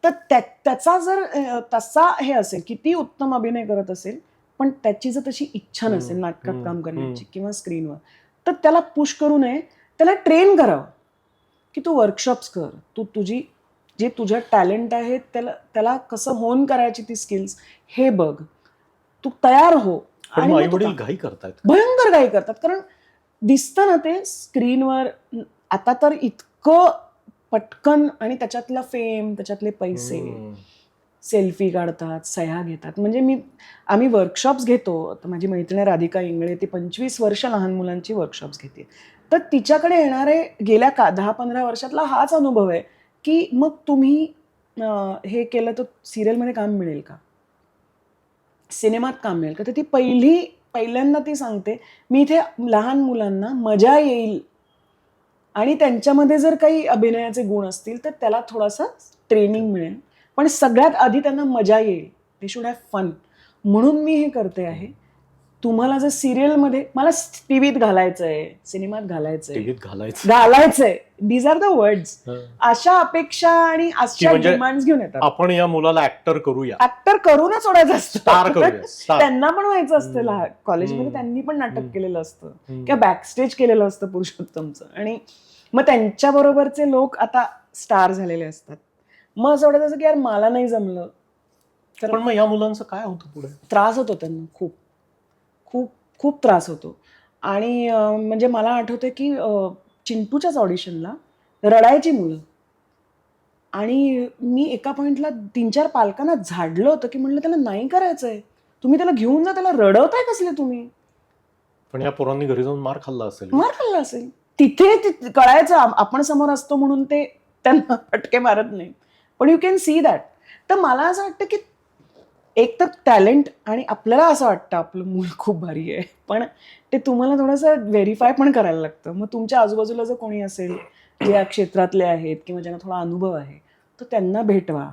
तर त्याचा जर तसा हे असेल, किती उत्तम अभिनय करत असेल, पण त्याची जर तशी इच्छा नसेल नाटकात काम करण्याची किंवा स्क्रीनवर, तर त्याला पुश करू नये, त्याला ट्रेन करावं की तू वर्कशॉप्स कर, तू तुझी जे तुझ्या टॅलेंट आहे त्याला कसं होन करायची ती स्किल्स हे बघ, तू तयार हो. आणि आई वडील घाई करतात, भयंकर घाई करतात, कारण दिसतं ना ते स्क्रीनवर. आता तर इतकं पटकन, आणि त्याच्यातला फेम, त्याच्यातले पैसे, सेल्फी काढतात, सह्या घेतात. म्हणजे आम्ही वर्कशॉप्स घेतो. आता माझी मैत्रीण राधिका इंगळे, ती 25 वर्ष लहान मुलांची वर्कशॉप्स घेते. तर तिच्याकडे येणारे गेल्या 10-15 वर्षातला हाच अनुभव आहे की मग तुम्ही हे केलं तर सिरियलमध्ये काम मिळेल का, सिनेमात काम मिळेल का. तर ती पहिल्यांदा ती सांगते, मी इथे लहान मुलांना मजा येईल आणि त्यांच्यामध्ये जर काही अभिनयाचे गुण असतील तर त्याला थोडासा ट्रेनिंग मिळेल, पण सगळ्यात आधी त्यांना मजा येईल दे शुड हॅव फन. म्हणून मी हे करते आहे. तुम्हाला जर सिरियलमध्ये मला टीव्हीत घालायचंय, सिनेमात घालायचंय, टीव्हीत घालायचं, दीज आर द वर्ड्स. अशा अपेक्षा आणि अशा म्हणजे डिमांड्स घेऊन येतात. आपण या मुलाला ऍक्टर करूया, ऍक्टर करूनच सोडायचं स्टार असतं. करूया, स्टार. त्यांना पण व्हायचं असतं. कॉलेजमध्ये त्यांनी पण नाटक केलेलं असतं किंवा बॅकस्टेज केलेलं असतं पुरुषोत्तमचं, आणि मग त्यांच्या बरोबरचे लोक आता स्टार झालेले असतात. मग असं वाटत असं की यार मला नाही जमलं तर. पण मग या मुलांचं काय होतं पुढे? त्रास होतो त्यांना, खूप खूप खूप त्रास होतो. आणि म्हणजे मला आठवतं की चिंटूच्याच ऑडिशनला रडायची मुलं, आणि मी एका पॉइंटला 3-4 पालकांना झाडलं होतं की म्हणलं त्याला नाही करायचंय, तुम्ही त्याला घेऊन जा, त्याला रडवताय कसले तुम्ही. पण या पोरांनी घरी जाऊन मार खाल्ला असेल. मार खाल्ला असेल तिथे, कळायचं आपण समोर असतो म्हणून ते त्यांना फटके मारत नाही, पण यू कॅन सी दॅट. तर मला असं वाटतं की एक तर टॅलेंट, आणि आपल्याला असं वाटतं आपलं मूल खूप भारी आहे, पण ते तुम्हाला थोडंसं व्हेरीफाय पण करायला लागतं. मग तुमच्या आजूबाजूला जर कोणी असेल जे या क्षेत्रातले आहेत किंवा ज्यांना थोडा अनुभव आहे, तर त्यांना भेटवा,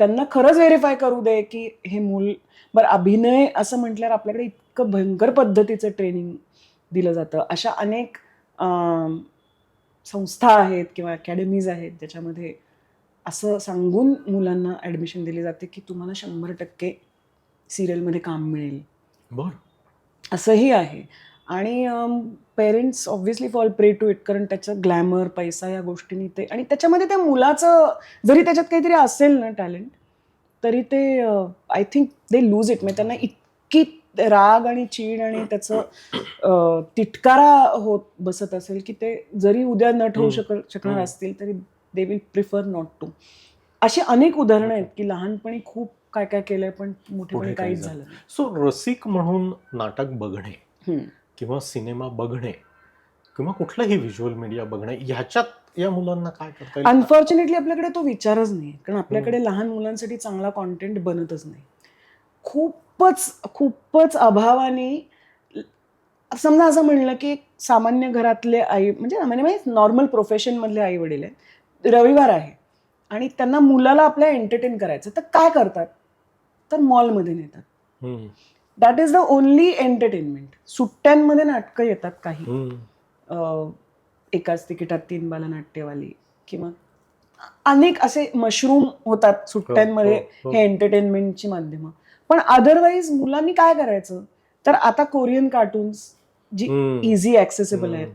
त्यांना खरंच व्हेरीफाय करू दे की हे मूल बरं. अभिनय असं म्हटल्यावर आपल्याकडे इतकं भयंकर पद्धतीचं ट्रेनिंग दिलं जातं. अशा अनेक संस्था आहेत किंवा अकॅडमीज आहेत ज्याच्यामध्ये असं सांगून मुलांना ॲडमिशन दिली जाते की तुम्हाला 100% सिरियलमध्ये काम मिळेल. बरं. असंही आहे. आणि parents obviously fall prey to it, कारण त्याचं ग्लॅमर, पैसा या गोष्टींनी ते, आणि त्याच्यामध्ये त्या मुलाचं जरी त्याच्यात काहीतरी असेल ना टॅलेंट, तरी ते I think they lose it. म्हणजे त्यांना इतकी राग आणि चीड आणि त्याचं तिटकारा होत बसत असेल की ते जरी उद्या नट होऊ शकणार असतील तरी they will prefer not to. अशी अनेक उदाहरणं आहेत की लहानपणी खूप काय काय केलंय पण मोठेपणी काहीच झालं नाही. सो रसिक म्हणून नाटक बघणे किंवा सिनेमा बघणे किंवा कुठलंही व्हिज्युअल मीडिया बघणे, ह्याच्यात या मुलांना काय करता येईल? अनफॉर्च्युनेटली आपल्याकडे तो विचारच नाही, कारण आपल्याकडे लहान मुलांसाठी चांगला कॉन्टेंट बनतच नाही. खूपच अभावाने. समजा असं म्हणलं की सामान्य घरातले आई, म्हणजे नॉर्मल प्रोफेशन मधले आई वडील आहेत, रविवार आहे आणि त्यांना मुलाला आपल्या एंटरटेन करायचं, तर काय करतात, तर मॉलमध्ये नेतात. That is the only entertainment. सुट्ट्यांमध्ये नाटकं येतात काही, एकाच तिकिटात 3 बालनाट्यवाली किंवा अनेक असे मशरूम होतात सुट्ट्यांमध्ये हे एंटरटेनमेंटची माध्यमं. पण अदरवाईज मुलांनी काय करायचं, तर आता कोरियन कार्टून्स जी इझी ऍक्सेसिबल आहेत,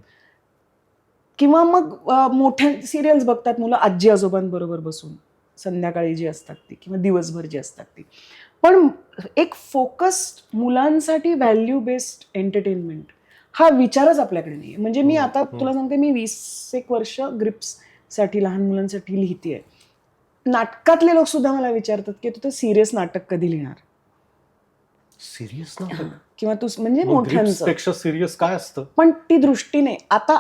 किंवा मग मोठ्या सिरियल्स बघतात मुलं आजी आजोबांबरोबर बसून संध्याकाळी जी असतात ती किंवा दिवसभर जी असतात ती. पण एक फोकस्ड मुलांसाठी व्हॅल्यू बेस्ड एंटरटेनमेंट हा विचारच आपल्याकडे नाही. म्हणजे मी आता तुला सांगते, मी 20 वर्ष ग्रिप्ससाठी लहान मुलांसाठी लिहितेय. नाटकातले लोक सुद्धा मला विचारतात की तू तर सिरियस नाटक कधी लिहिणार. सिरियस नाटक किंवा तू म्हणजे मोठ्यांचं सिरियस काय असतं. पण ती दृष्टीने आता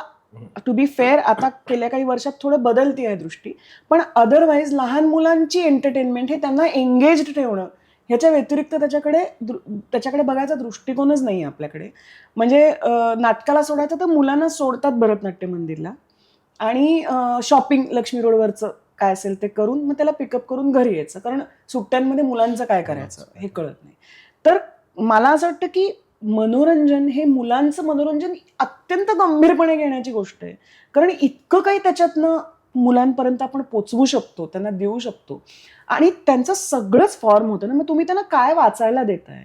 टू बी फेअर आता गेल्या काही वर्षात थोडं बदलती आहे दृष्टी, पण अदरवाईज लहान मुलांची एंटरटेनमेंट हे त्यांना एंगेज्ड ठेवणं ह्याच्या व्यतिरिक्त त्याच्याकडे बघायचा दृष्टिकोनच नाही आपल्याकडे. म्हणजे नाटकाला सोडायचं तर मुलांना सोडतात भरतनाट्य मंदिरला आणि शॉपिंग लक्ष्मी रोडवरचं काय असेल ते करून मग त्याला पिकअप करून घरी यायचं, कारण सुट्ट्यांमध्ये मुलांचं काय करायचं हे कळत नाही. तर मला असं वाटतं की मनोरंजन हे मुलांचं मनोरंजन अत्यंत गंभीरपणे घेण्याची गोष्ट आहे, कारण इतकं काही त्याच्यातनं मुलांपर्यंत आपण पोचवू शकतो, त्यांना देऊ शकतो, आणि त्यांचं सगळंच फॉर्म होतं ना. मग तुम्ही त्यांना काय वाचायला देताय,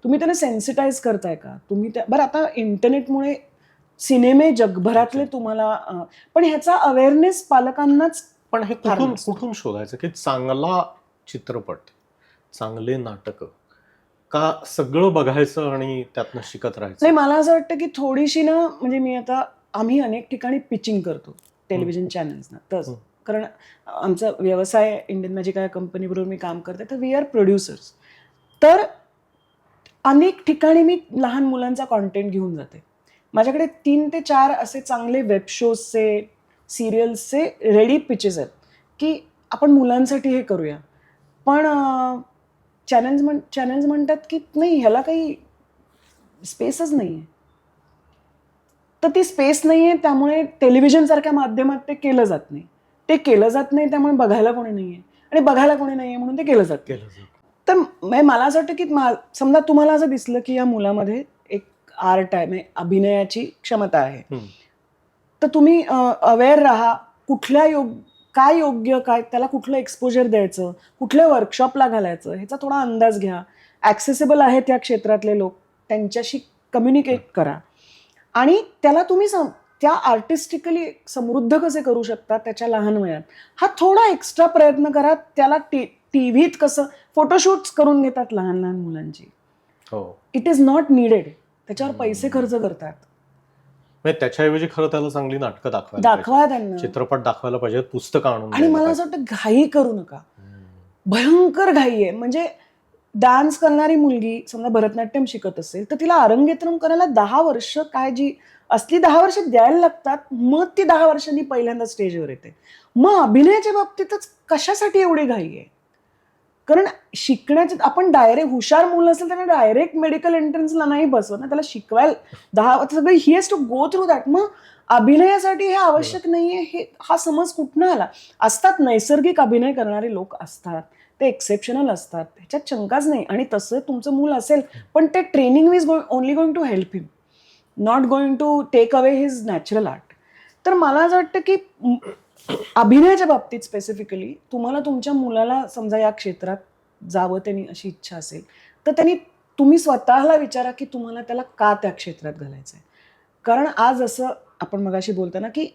तुम्ही त्यांना सेन्सिटाईज करताय का तुम्ही बरं आता इंटरनेटमुळे सिनेमे जगभरातले तुम्हाला, पण ह्याचा अवेअरनेस पालकांनाच. पण हे कुठून शोधायचं की चांगला चित्रपट, चांगले नाटक का सगळं बघायचं आणि त्यातनं शिकत राहायचं? नाही, मला असं वाटतं की थोडीशी ना, म्हणजे आम्ही अनेक ठिकाणी पिचिंग करतो टेलिव्हिजन चॅनल्सना, तर कारण आमचा व्यवसाय इंडियन मॅजिक या कंपनीबरोबर मी काम करते, तर वी आर प्रोड्युसर्स. तर अनेक ठिकाणी मी लहान मुलांचा कॉन्टेंट घेऊन जाते. माझ्याकडे 3 ते 4 असे चांगले वेब शोजचे, सिरियल्सचे रेडी पिचेस आहेत की आपण मुलांसाठी हे करूया, पण चॅनल्स म्हणतात की नाही, ह्याला काही स्पेसच नाही आहे. तर ती स्पेस नाही आहे, त्यामुळे टेलिव्हिजन सारख्या माध्यमात ते केलं जात नाही त्यामुळे बघायला कोणी नाही आहे, आणि बघायला कोणी नाही आहे म्हणून ते केलं जात. तर मला असं वाटतं की समजा तुम्हाला असं दिसलं की या मुलामध्ये एक आर्ट आहे, म्हणजे अभिनयाची क्षमता आहे, तर तुम्ही अवेअर राहा कुठल्या काय योग्य, काय त्याला कुठलं एक्सपोजर द्यायचं, कुठल्या वर्कशॉपला घालायचं, ह्याचा थोडा अंदाज घ्या. ॲक्सेसिबल आहेत त्या क्षेत्रातले लोक, त्यांच्याशी कम्युनिकेट करा आणि त्याला तुम्ही त्या आर्टिस्टिकली समृद्ध कसे करू शकता त्याच्या लहान वयात हा थोडा एक्स्ट्रा प्रयत्न करा. त्याला टीव्हीत कसं फोटोशूट्स करून घेतात लहान लहान मुलांची, इट इज नॉट निडेड, त्याच्यावर पैसे खर्च करतात. त्याच्याऐवजी खरं त्याला चांगली नाटकं दाखवा त्यांना, चित्रपट दाखवायला पाहिजे, पुस्तकं आणून. आणि मला असं वाटतं घाई करू नका, भयंकर घाई आहे. म्हणजे डान्स करणारी मुलगी समजा भरतनाट्यम शिकत असेल तर तिला अरंगेत्रम करायला 10 वर्ष काय जी असली 10 वर्ष द्यायला लागतात, मग ती 10 वर्षांनी पहिल्यांदा स्टेजवर येते. मग अभिनयाच्या बाबतीतच कशासाठी एवढी घाई आहे? कारण शिकण्याचे आपण डायरेक्ट हुशार मुलं असेल त्यांना डायरेक्ट मेडिकल एंट्रन्सला नाही बसवत ना, त्याला शिकवायला 10 सगळं he has to go through that. मग अभिनयासाठी हे आवश्यक नाहीये, हे हा समज कुठनं आला? असतात नैसर्गिक अभिनय करणारे लोक असतात, ते एक्सेप्शनल असतात, ह्याच्यात शंकाच नाही. आणि तसं तुमचं मूल असेल, पण ते training is only going to help him, not going to take away his natural art. तर मला असं वाटतं की अभिनयाच्या बाबतीत स्पेसिफिकली तुम्हाला तुमच्या मुलाला समजा या क्षेत्रात जावं त्यांनी अशी इच्छा असेल तर तुम्ही स्वतःला विचारा की तुम्हाला त्याला का त्या क्षेत्रात घालायचं आहे. कारण आज असं आपण मगाशी बोलताना की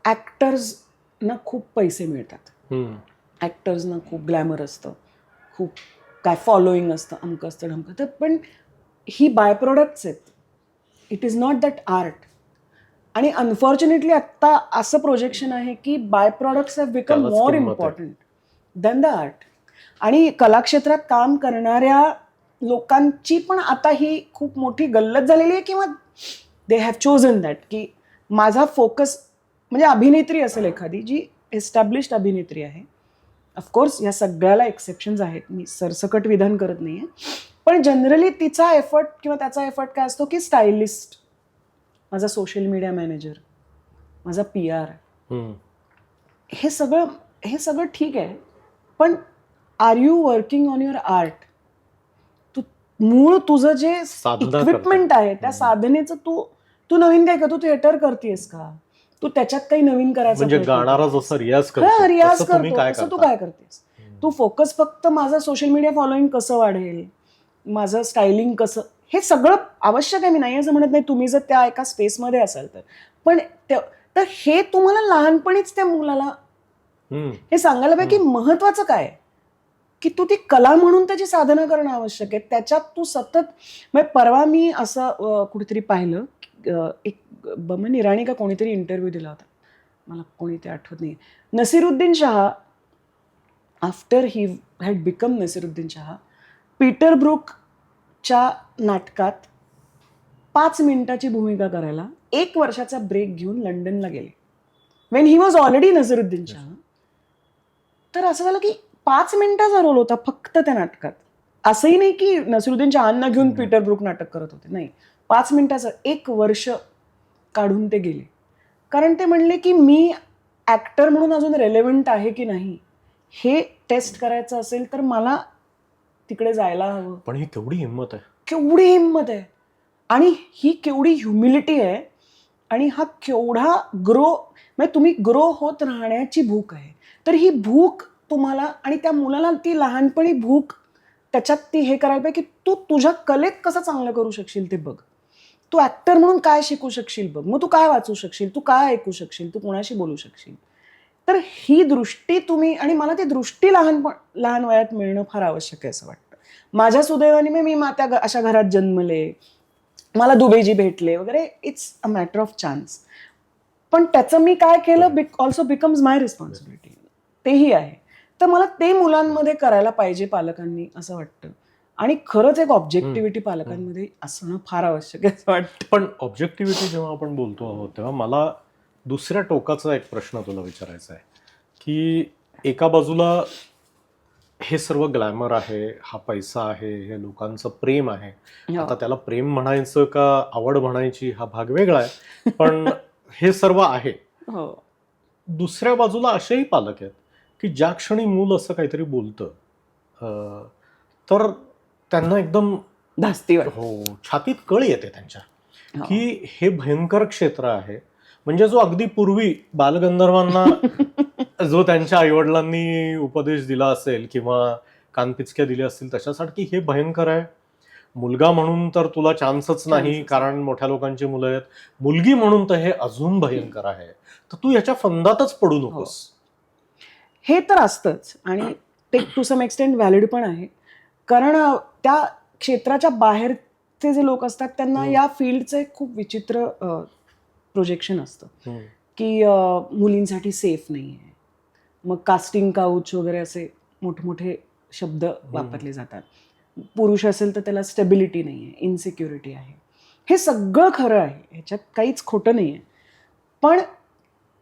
ॲक्टर्सना खूप पैसे मिळतात, ॲक्टर्सना खूप ग्लॅमर असतं, खूप काय फॉलोईंग असतं, अमकं असतं ढमकं. तर पण ही बाय प्रोडक्ट्स आहेत, it is not that art. आणि अनफॉर्च्युनेटली आत्ता असं प्रोजेक्शन आहे की by products have become more important than the art. आणि कलाक्षेत्रात काम करणाऱ्या लोकांची पण आता ही खूप मोठी गल्लत झालेली आहे, किंवा दे हॅव चोजन दॅट की माझा फोकस म्हणजे अभिनेत्री असेल एखादी जी एस्टॅब्लिश्ड अभिनेत्री आहे, ऑफकोर्स या सगळ्याला एक्सेप्शन्स आहेत, मी सरसकट विधान करत नाही आहे, पण जनरली तिचा एफर्ट किंवा त्याचा एफर्ट काय असतो की स्टायलिस्ट, माझा सोशल मीडिया मॅनेजर, माझा PR, हे सगळं ठीक आहे, पण are you working on your art? तू मूळ तुझं जे इक्विपमेंट आहे त्या साधनेचं तू नवीन काय करतो? तू थिएटर करतेस का? तू त्याच्यात काही नवीन करायचं म्हणजे गाणारा जसं रियाज करतो तसं तू काय करतेस? तू फोकस फक्त माझं सोशल मीडिया फॉलोईंग कसं वाढेल, माझं स्टायलिंग कसं, हे सगळं आवश्यक आहे, मी नाही असं म्हणत नाही, तुम्ही जर त्या एका स्पेसमध्ये असाल तर. पण तर हे तुम्हाला लहानपणीच त्या मुलाला हे सांगायला पाहिजे की महत्वाचं काय, की तू ती कला म्हणून त्याची साधना करणं आवश्यक आहे. त्याच्यात तू सतत, म्हणजे परवा मी असं कुठेतरी पाहिलं, एक बमन इराणी का कोणीतरी इंटरव्ह्यू दिला होता, मला कोणी ते आठवत नाही. Naseeruddin Shah, after he had become Naseeruddin Shah, Peter ब्रूकच्या नाटकात 5 मिनिटाची भूमिका करायला 1 वर्षाचा ब्रेक घेऊन लंडनला गेले, when he was already Naseeruddin Shah. तर असं झालं की 5 मिनिटाचा रोल होता फक्त त्या नाटकात. असंही नाही की नसीरुद्दीन शहांना घेऊन पीटर ब्रूक नाटक करत होते, नाही, 5 मिनिटाचं 1 वर्ष काढून ते गेले. कारण ते म्हणले की मी ऍक्टर म्हणून अजून रेलेव्हंट आहे की नाही हे टेस्ट करायचं असेल तर मला तिकडे जायला हवं. पण ही केवढी हिंमत आहे, केवढी हिंमत आहे, आणि ही केवढी ह्युमिलिटी आहे, आणि हा केवढा म्हणजे तुम्ही ग्रो होत राहण्याची भूक आहे. तर ही भूक तुम्हाला, आणि त्या मुलाला ती लहानपणी भूक त्याच्यात ती हे करायला पाहिजे की तू तुझ्या कलेत कसं चांगलं करू शकशील ते बघ, तू ऍक्टर म्हणून काय शिकू शकशील बघ, मग तू काय वाचू शकशील, तू काय ऐकू शकशील, तू कोणाशी बोलू शकशील. तर ही दृष्टी तुम्ही, आणि मला ती दृष्टी लहान वयात मिळणं फार आवश्यक आहे असं वाटतं. माझ्या सुदैवाने मी त्या अशा घरात जन्मले, मला दुबेजी भेटले वगैरे, it's a matter of chance. पण त्याचं मी काय केलं ऑल्सो बिकम्स माय रिस्पॉन्सिबिलिटी, तेही आहे. तर मला ते मुलांमध्ये करायला पाहिजे पालकांनी असं वाटतं, आणि खरंच एक ऑब्जेक्टिव्हिटी पालकांमध्ये असणं फार आवश्यक आहे असं वाटतं. पण ऑब्जेक्टिव्हिटी जेव्हा आपण बोलतो आहोत तेव्हा मला दुसऱ्या टोकाचा एक प्रश्न तुला विचारायचा आहे की एका बाजूला हे सर्व ग्लॅमर आहे, हा पैसा आहे, हे लोकांचं प्रेम आहे, आता त्याला प्रेम म्हणायचं का आवड म्हणायची हा भाग वेगळा आहे, पण हे सर्व आहे. दुसऱ्या बाजूला असेही पालक आहेत की ज्या क्षणी मूल असं काहीतरी बोलतं तर त्यांना एकदम धास्ती वाटते. हो छातीत कळ येते त्यांच्या हो. की हे भयंकर क्षेत्र आहे. म्हणजे जो अगदी पूर्वी बालगंधर्वांना जो त्यांच्या आईवडिलांनी उपदेश दिला असेल किंवा कानपिचक्या दिल्या असतील त्याच्यासाठी हे भयंकर आहे. मुलगा म्हणून तर तुला चान्सच नाही, चान्सच कारण मोठ्या लोकांची मुलं आहेत. मुलगी म्हणून तर हे अजून भयंकर आहे. तर तू याच्या फंदातच पडू नकोस. हे तर असतंच आणि ते टू सम एक्सटेंट व्हॅलिड पण आहे. कारण त्या क्षेत्राच्या बाहेरचे जे लोक असतात त्यांना या फील्डचं एक खूप विचित्र प्रोजेक्शन असतं की मुलींसाठी सेफ नाही आहे. मग कास्टिंग काउच वगैरे असे मोठमोठे शब्द वापरले जातात. पुरुष असेल तर त्याला स्टेबिलिटी नाही आहे, इनसिक्युरिटी आहे. हे सगळं खरं आहे, ह्याच्यात काहीच खोटं नाही आहे. पण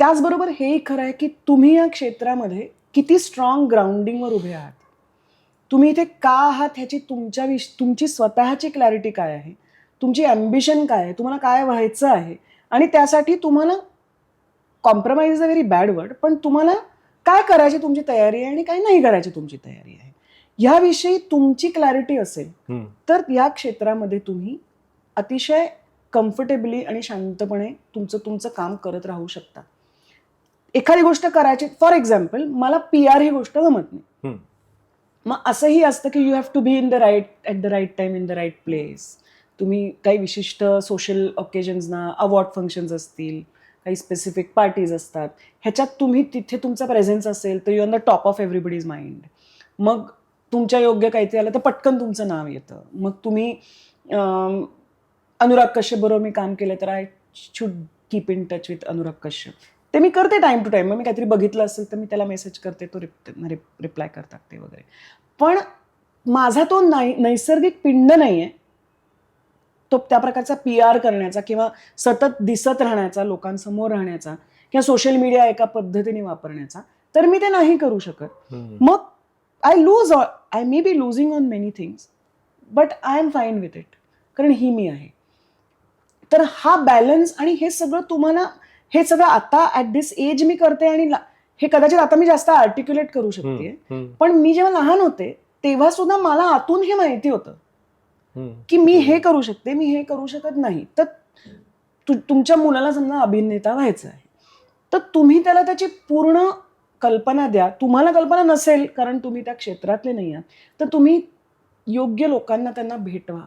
त्याचबरोबर हेही खरं आहे की तुम्ही या क्षेत्रामध्ये किती स्ट्रॉंग ग्राउंडिंगवर उभे आहात. तुम्ही इथे का आहात ह्याची तुमची स्वतःची क्लॅरिटी काय आहे, तुमची ॲम्बिशन काय आहे, तुम्हाला काय व्हायचं आहे आणि त्यासाठी तुम्हाला compromise is a very bad word, पण तुम्हाला काय करायची तुमची तयारी आहे आणि काय नाही करायची तुमची तयारी आहे. ह्याविषयी तुमची क्लॅरिटी असेल तर या क्षेत्रामध्ये तुम्ही अतिशय कम्फर्टेबली आणि शांतपणे तुमचं काम करत राहू शकता. एखादी गोष्ट करायची, फॉर एक्झाम्पल मला PR ही गोष्ट जमत नाही. मग असंही असतं की you have to be in the right at the right time in the right place. तुम्ही काही विशिष्ट सोशल ओकेजन्सना, अवॉर्ड फंक्शन्स असतील, काही स्पेसिफिक पार्टीज असतात, ह्याच्यात तुम्ही तिथे तुमचा प्रेझेन्स असेल तर you on the top of everybody's mind. मग तुमच्या योग्य काहीतरी आलं तर पटकन तुमचं नाव येतं. मग तुम्ही अनुराग कश्यप बरोबर मी काम केलं तर I should keep in touch with Anurag Kashyap. ते मी करते टाइम टू टाइम. मग मी काहीतरी बघितलं असेल तर मी त्याला मेसेज करते, तो रिप्लाय करतात ते वगैरे. पण माझा तो नैसर्गिक पिंड नाही आहे तो त्या प्रकारचा PR करण्याचा किंवा सतत दिसत राहण्याचा, लोकांसमोर राहण्याचा किंवा सोशल मीडिया एका पद्धतीने वापरण्याचा. तर मी ते नाही करू शकत. मग I may be losing on many things but I am fine with it, कारण ही मी आहे. तर हा बॅलन्स आणि हे सगळं तुम्हाला, हे सगळं आता ॲट दिस एज मी करते आणि हे कदाचित आता मी जास्त आर्टिक्युलेट करू शकते. पण मी जेव्हा लहान होते तेव्हा सुद्धा मला आतून हे माहिती होतं की मी हे करू शकते, मी हे करू शकत नाही. तर तुमच्या मुलाला समजा अभिनेता व्हायचं आहे तर तुम्ही त्याला त्याची पूर्ण कल्पना द्या. तुम्हाला कल्पना नसेल कारण तुम्ही त्या क्षेत्रातले नाही आहात तर तुम्ही योग्य लोकांना त्यांना भेटवा.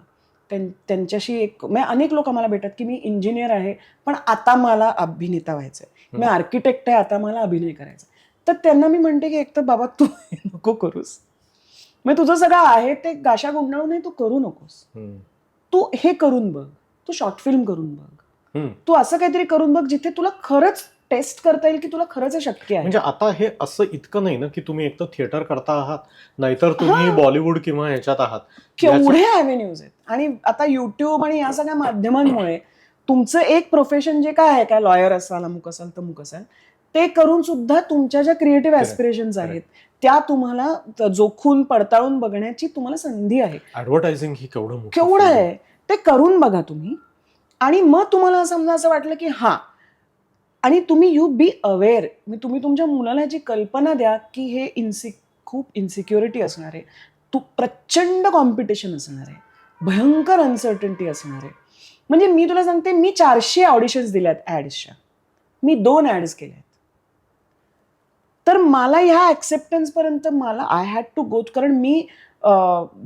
त्यांच्याशी अनेक लोक मला भेटतात की मी इंजिनियर आहे पण आता मला अभिनेता व्हायचं आहे, मी आर्किटेक्ट आहे आता मला अभिनय करायचा. तर त्यांना मी म्हणते की एक तर बाबा तू नको करूस, मग तुझं सगळं आहे ते गाशा गुंडाळून तू करू नकोस. तू हे करून बघ, तू शॉर्ट फिल्म करून बघ, तू असं काहीतरी करून बघ जिथे तुला खरंच टेस्ट करता येईल की तुला खरंच हे शक्य आहे. म्हणजे आता हे असं इतकं नाही ना की तुम्ही एक तर थिएटर करता आहात नाहीतर तुम्ही बॉलिवूड किंवा ह्याच्यात आहात. केवढे ॲव्हेन्यूज आहेत आणि आता युट्यूब आणि या सगळ्या माध्यमांमुळे तुमचं एक प्रोफेशन जे काय आहे, काय लॉयर असाल, अमुक असाल तमुक असाल, ते करून सुद्धा तुमच्या ज्या क्रिएटिव्ह ॲस्पिरेशन्स आहेत त्या तुम्हाला जोखून पडताळून बघण्याची तुम्हाला संधी आहे. ऍडव्हर्टायझिंग ही केवढं आहे ते करून बघा तुम्ही. आणि मग तुम्हाला समजा असं वाटलं की हा, आणि तुम्ही यू बी अवेअर, तुम्ही तुमच्या मुलाला याची कल्पना द्या की हे खूप इन्सिक्युरिटी असणार आहे, प्रचंड कॉम्पिटिशन असणार आहे, भयंकर अनसर्टन्टी असणार आहे. म्हणजे मी तुला सांगते, मी 400 ऑडिशन्स दिल्यात ॲड्सच्या, मी 2 ॲड्स केल्यात. तर मला ह्या ॲक्सेप्टन्स पर्यंत मला आय हॅड टू गो, कारण मी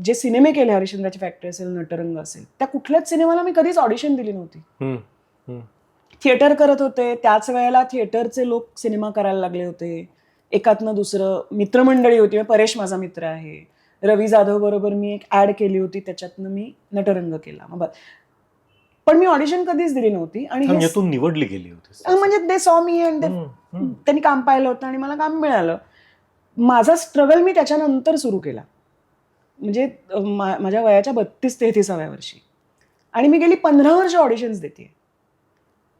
जे सिनेमे केले, हरिश्चंद्राची फॅक्टरी असेल, नटरंग असेल, त्या कुठल्याच सिनेमाला मी कधीच ऑडिशन दिली नव्हती. थिएटर करत होते त्याच वेळेला थिएटरचे लोक सिनेमा करायला लागले होते, एकातनं दुसरं मित्रमंडळी होती. परेश माझा मित्र आहे, रवी जाधव बरोबर मी एक ॲड केली होती, त्याच्यातनं मी नटरंग केला. पण मी ऑडिशन कधीच दिली नव्हती आणि तू निवडली गेली होती. म्हणजे दे सॉ मी अँड त्यांनी काम पाहिलं होतं आणि मला काम मिळालं. माझा स्ट्रगल मी त्याच्यानंतर सुरू केला, म्हणजे माझ्या वयाच्या 32-33व्या वर्षी, आणि मी गेली 15 वर्ष ऑडिशन्स देते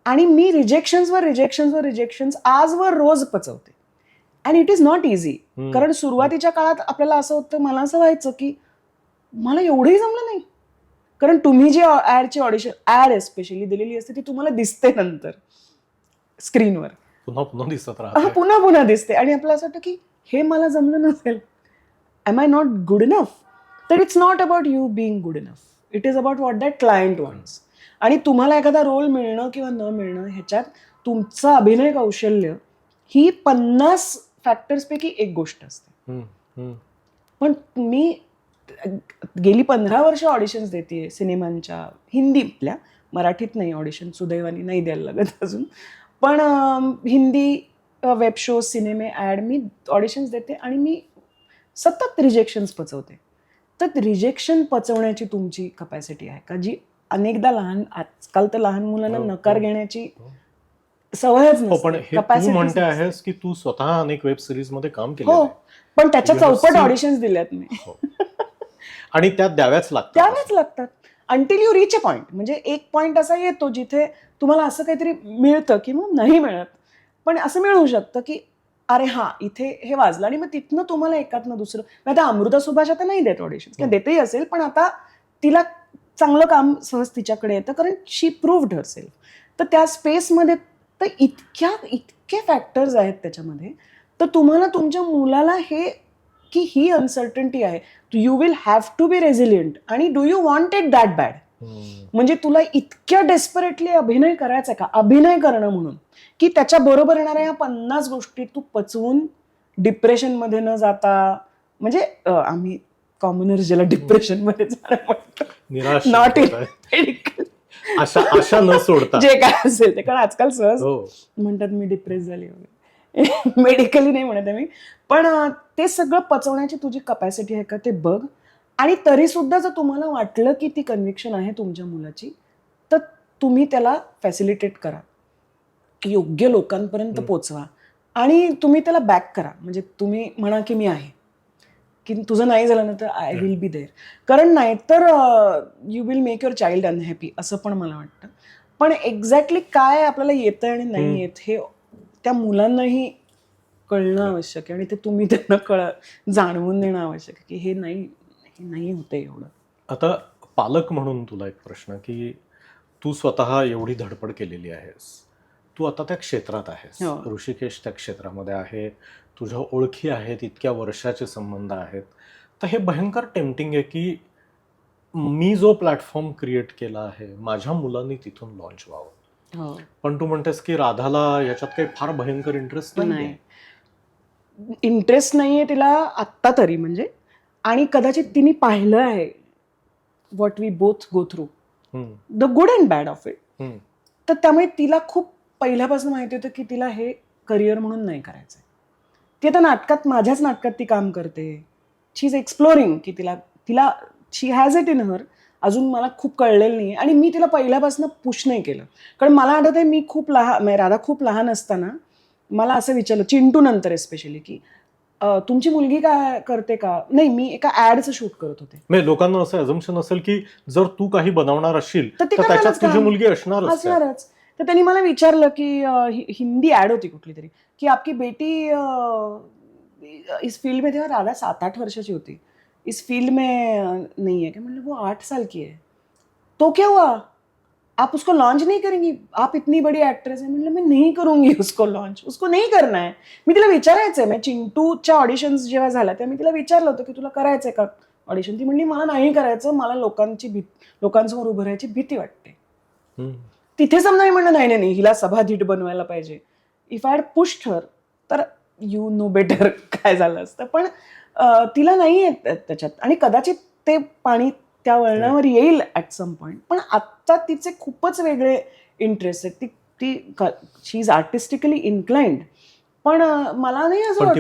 आणि मी रिजेक्शन्स आजवर रोज पचवते. And it is not easy, कारण सुरुवातीच्या काळात आपल्याला असं होतं, मला असं व्हायचं की मला एवढंही जमलं नाही, कारण तुम्ही जी ॲडची ऑडिशन, ॲड एस्पेशली दिलेली असते ती तुम्हाला दिसते नंतर स्क्रीनवर, पुन्हा दिसत राहते, पुन्हा दिसते, आणि आपल्याला असं वाटतं की हे मला जमलं नसेल, am I not good enough. तर it's not about you being good enough, it is about what that client wants. आणि तुम्हाला एखादा रोल मिळणं किंवा न मिळणं ह्याच्यात तुमचं अभिनय कौशल्य ही 50 फॅक्टर्सपैकी एक गोष्ट असते. पण मी गेली 15 वर्ष ऑडिशन्स देते सिनेमांच्या, हिंदीतल्या, मराठीत नाही ऑडिशन, सुदैवानी नाही द्यायला लागत अजून, पण हिंदी वेब शो, सिनेमे, ॲड मी ऑडिशन्स देते आणि मी सतत रिजेक्शन्स पचवते. तर रिजेक्शन पचवण्याची तुमची कपॅसिटी आहे का, जी अनेकदा आजकाल तर लहान मुलांना नकार घेण्याची सवयच पण नसते, हे तू म्हणते आहेस की तू स्वतः अनेक वेब सिरीज मध्ये काम केलं. हो, पण त्याच्या You have चौपट seen- ऑडिशन्स दिल्यात मी. आणि त्यात द्याव्याच लागतात until you reach a point. म्हणजे एक पॉइंट असा येतो जिथे तुम्हाला असं काहीतरी मिळतं की मग नाही मिळत, पण असं मिळू शकतं की अरे हा इथे हे वाजलं, आणि मग तिथनं तुम्हाला एकातनं दुसरं. आता अमृता सुभाष आता नाही देत ऑडिशन, किंवा देतही असेल, पण आता तिला चांगलं काम सहज तिच्याकडे येतं, कारण शी प्रूव्ड हरसेल्फ. तर त्या स्पेसमध्ये तर इतके फॅक्टर्स आहेत त्याच्यामध्ये. तर तुम्हाला तुमच्या मुलाला हे की ही अनसर्टन्टी आहे, you will have to be resilient, आणि do you want it that bad. म्हणजे तुला इतक्या डेस्परेटली अभिनय करायचा का, अभिनय करणं म्हणून, की त्याच्या बरोबर येणाऱ्या या 50 गोष्टी तू पचवून डिप्रेशन मध्ये न जाता, म्हणजे आम्ही कॉमनर ज्याला डिप्रेशन मध्ये जाणं म्हणतो, निराश नॉट मेडिकल, आशा न सोडता जे काय असेल ते, कारण आजकाल सहज हो. म्हणतात मी डिप्रेस झाली वगैरे, मेडिकली नाही म्हणत आहे मी, पण ते सगळं पचवण्याची तुझी कपॅसिटी आहे का ते बघ. आणि तरी सुद्धा जर तुम्हाला वाटलं की ती कन्व्हिक्शन आहे तुमच्या मुलाची, तर तुम्ही त्याला फॅसिलिटेट करा, योग्य लोकांपर्यंत पोचवा, आणि तुम्ही त्याला बॅक करा. म्हणजे तुम्ही म्हणा की मी आहे, की तुझं नाही झालं ना तर आय विल बी देअर. कारण नाहीतर you will make your child unhappy, असं पण मला वाटतं. पण एक्झॅक्टली काय आपल्याला येतं आणि नाही येत हे त्या मुलांनाही कळणं आवश्यक आहे, आणि ते तुम्ही त्यांना जाणवून देणं आवश्यक आहे की हे नाही होतं एवढं. आता पालक म्हणून तुला एक प्रश्न, की तू स्वतः एवढी धडपड केलेली आहेस, तू आता त्या क्षेत्रात आहेस, ऋषिकेश त्या क्षेत्रामध्ये आहे, तुझ्या ओळखी आहेत, इतक्या वर्षाचे संबंध आहेत, तर हे भयंकर टेम्पटिंग आहे की मी जो प्लॅटफॉर्म क्रिएट केला आहे माझ्या मुलांनी तिथून लॉन्च व्हावं. पण तू म्हणतेस की राधाला याच्यात काही फार भयंकर इंटरेस्ट नाही. इंटरेस्ट नाहीये तिला आत्ता तरी, म्हणजे, आणि कदाचित तिने पाहिलं आहे what we both go through, the good and bad of it. तर त्यामुळे तिला खूप पहिल्यापासून माहिती होतं की तिला हे करिअर म्हणून नाही करायचंय. ती आता नाटकात, माझ्याच नाटकात ती काम करते, शी इज एक्सप्लोरिंग, की तिला शी हॅज इट इन हर. अजून मला खूप कळलेलं नाही, आणि मी तिला पहिल्यापासून पुश नाही केलं. कारण मला आठवत आहे, मी खूप लहान, राधा खूप लहान असताना मला असं विचारलं, चिंटू नंतर एस्पेशली, की तुमची मुलगी काय करते का. नाही, मी एका ऍडचं शूट करत होते. म्हणजे लोकांना असं अझम्पशन असेल की जर तू काही बनवणार असशील तर त्याच्यात तुझी मुलगी असणारच. तर त्यांनी मला विचारलं की हिंदी ऍड होती कुठली तरी, की आपकी बेटी इस फील्ड में थी, और राधा 7-8 वर्षाची होती, इस फील्ड में नहीं है क्या. मतलब वो 8 साल की है. तो क्या हुआ, आप उसको लॉन्च नहीं करेंगी, आप इतनी बड़ी एक्ट्रेस है. मतलब मैं नहीं करूंगी उसको लॉन्च, उसको नहीं करना है. मी तिला विचारायचंय, मी चिंटूच्या ऑडिशन्स जेव्हा झाल्या तेव्हा मी तिला विचारलं होतं की तुला करायचंय का ऑडिशन. ती म्हणली मला नाही करायचं, मला लोकांसमोर उभं राहायची भीती वाटते. तिथे समजा मी म्हणलं नाही, हिला सभाधीट बनवायला पाहिजे. इफ आय हॅड पुश्ड हर, तर यू नो बेटर काय झालं असतं. पण तिला नाही येत त्याच्यात, आणि कदाचित ते पाणी त्या वळणावर येईल ऍट सम पॉइंट. पण आता तिचे खूपच वेगळे इंटरेस्ट आहेत. शी इज आर्टिस्टिकली इन्क्लाइंड. पण मला नाही असं वाटतं.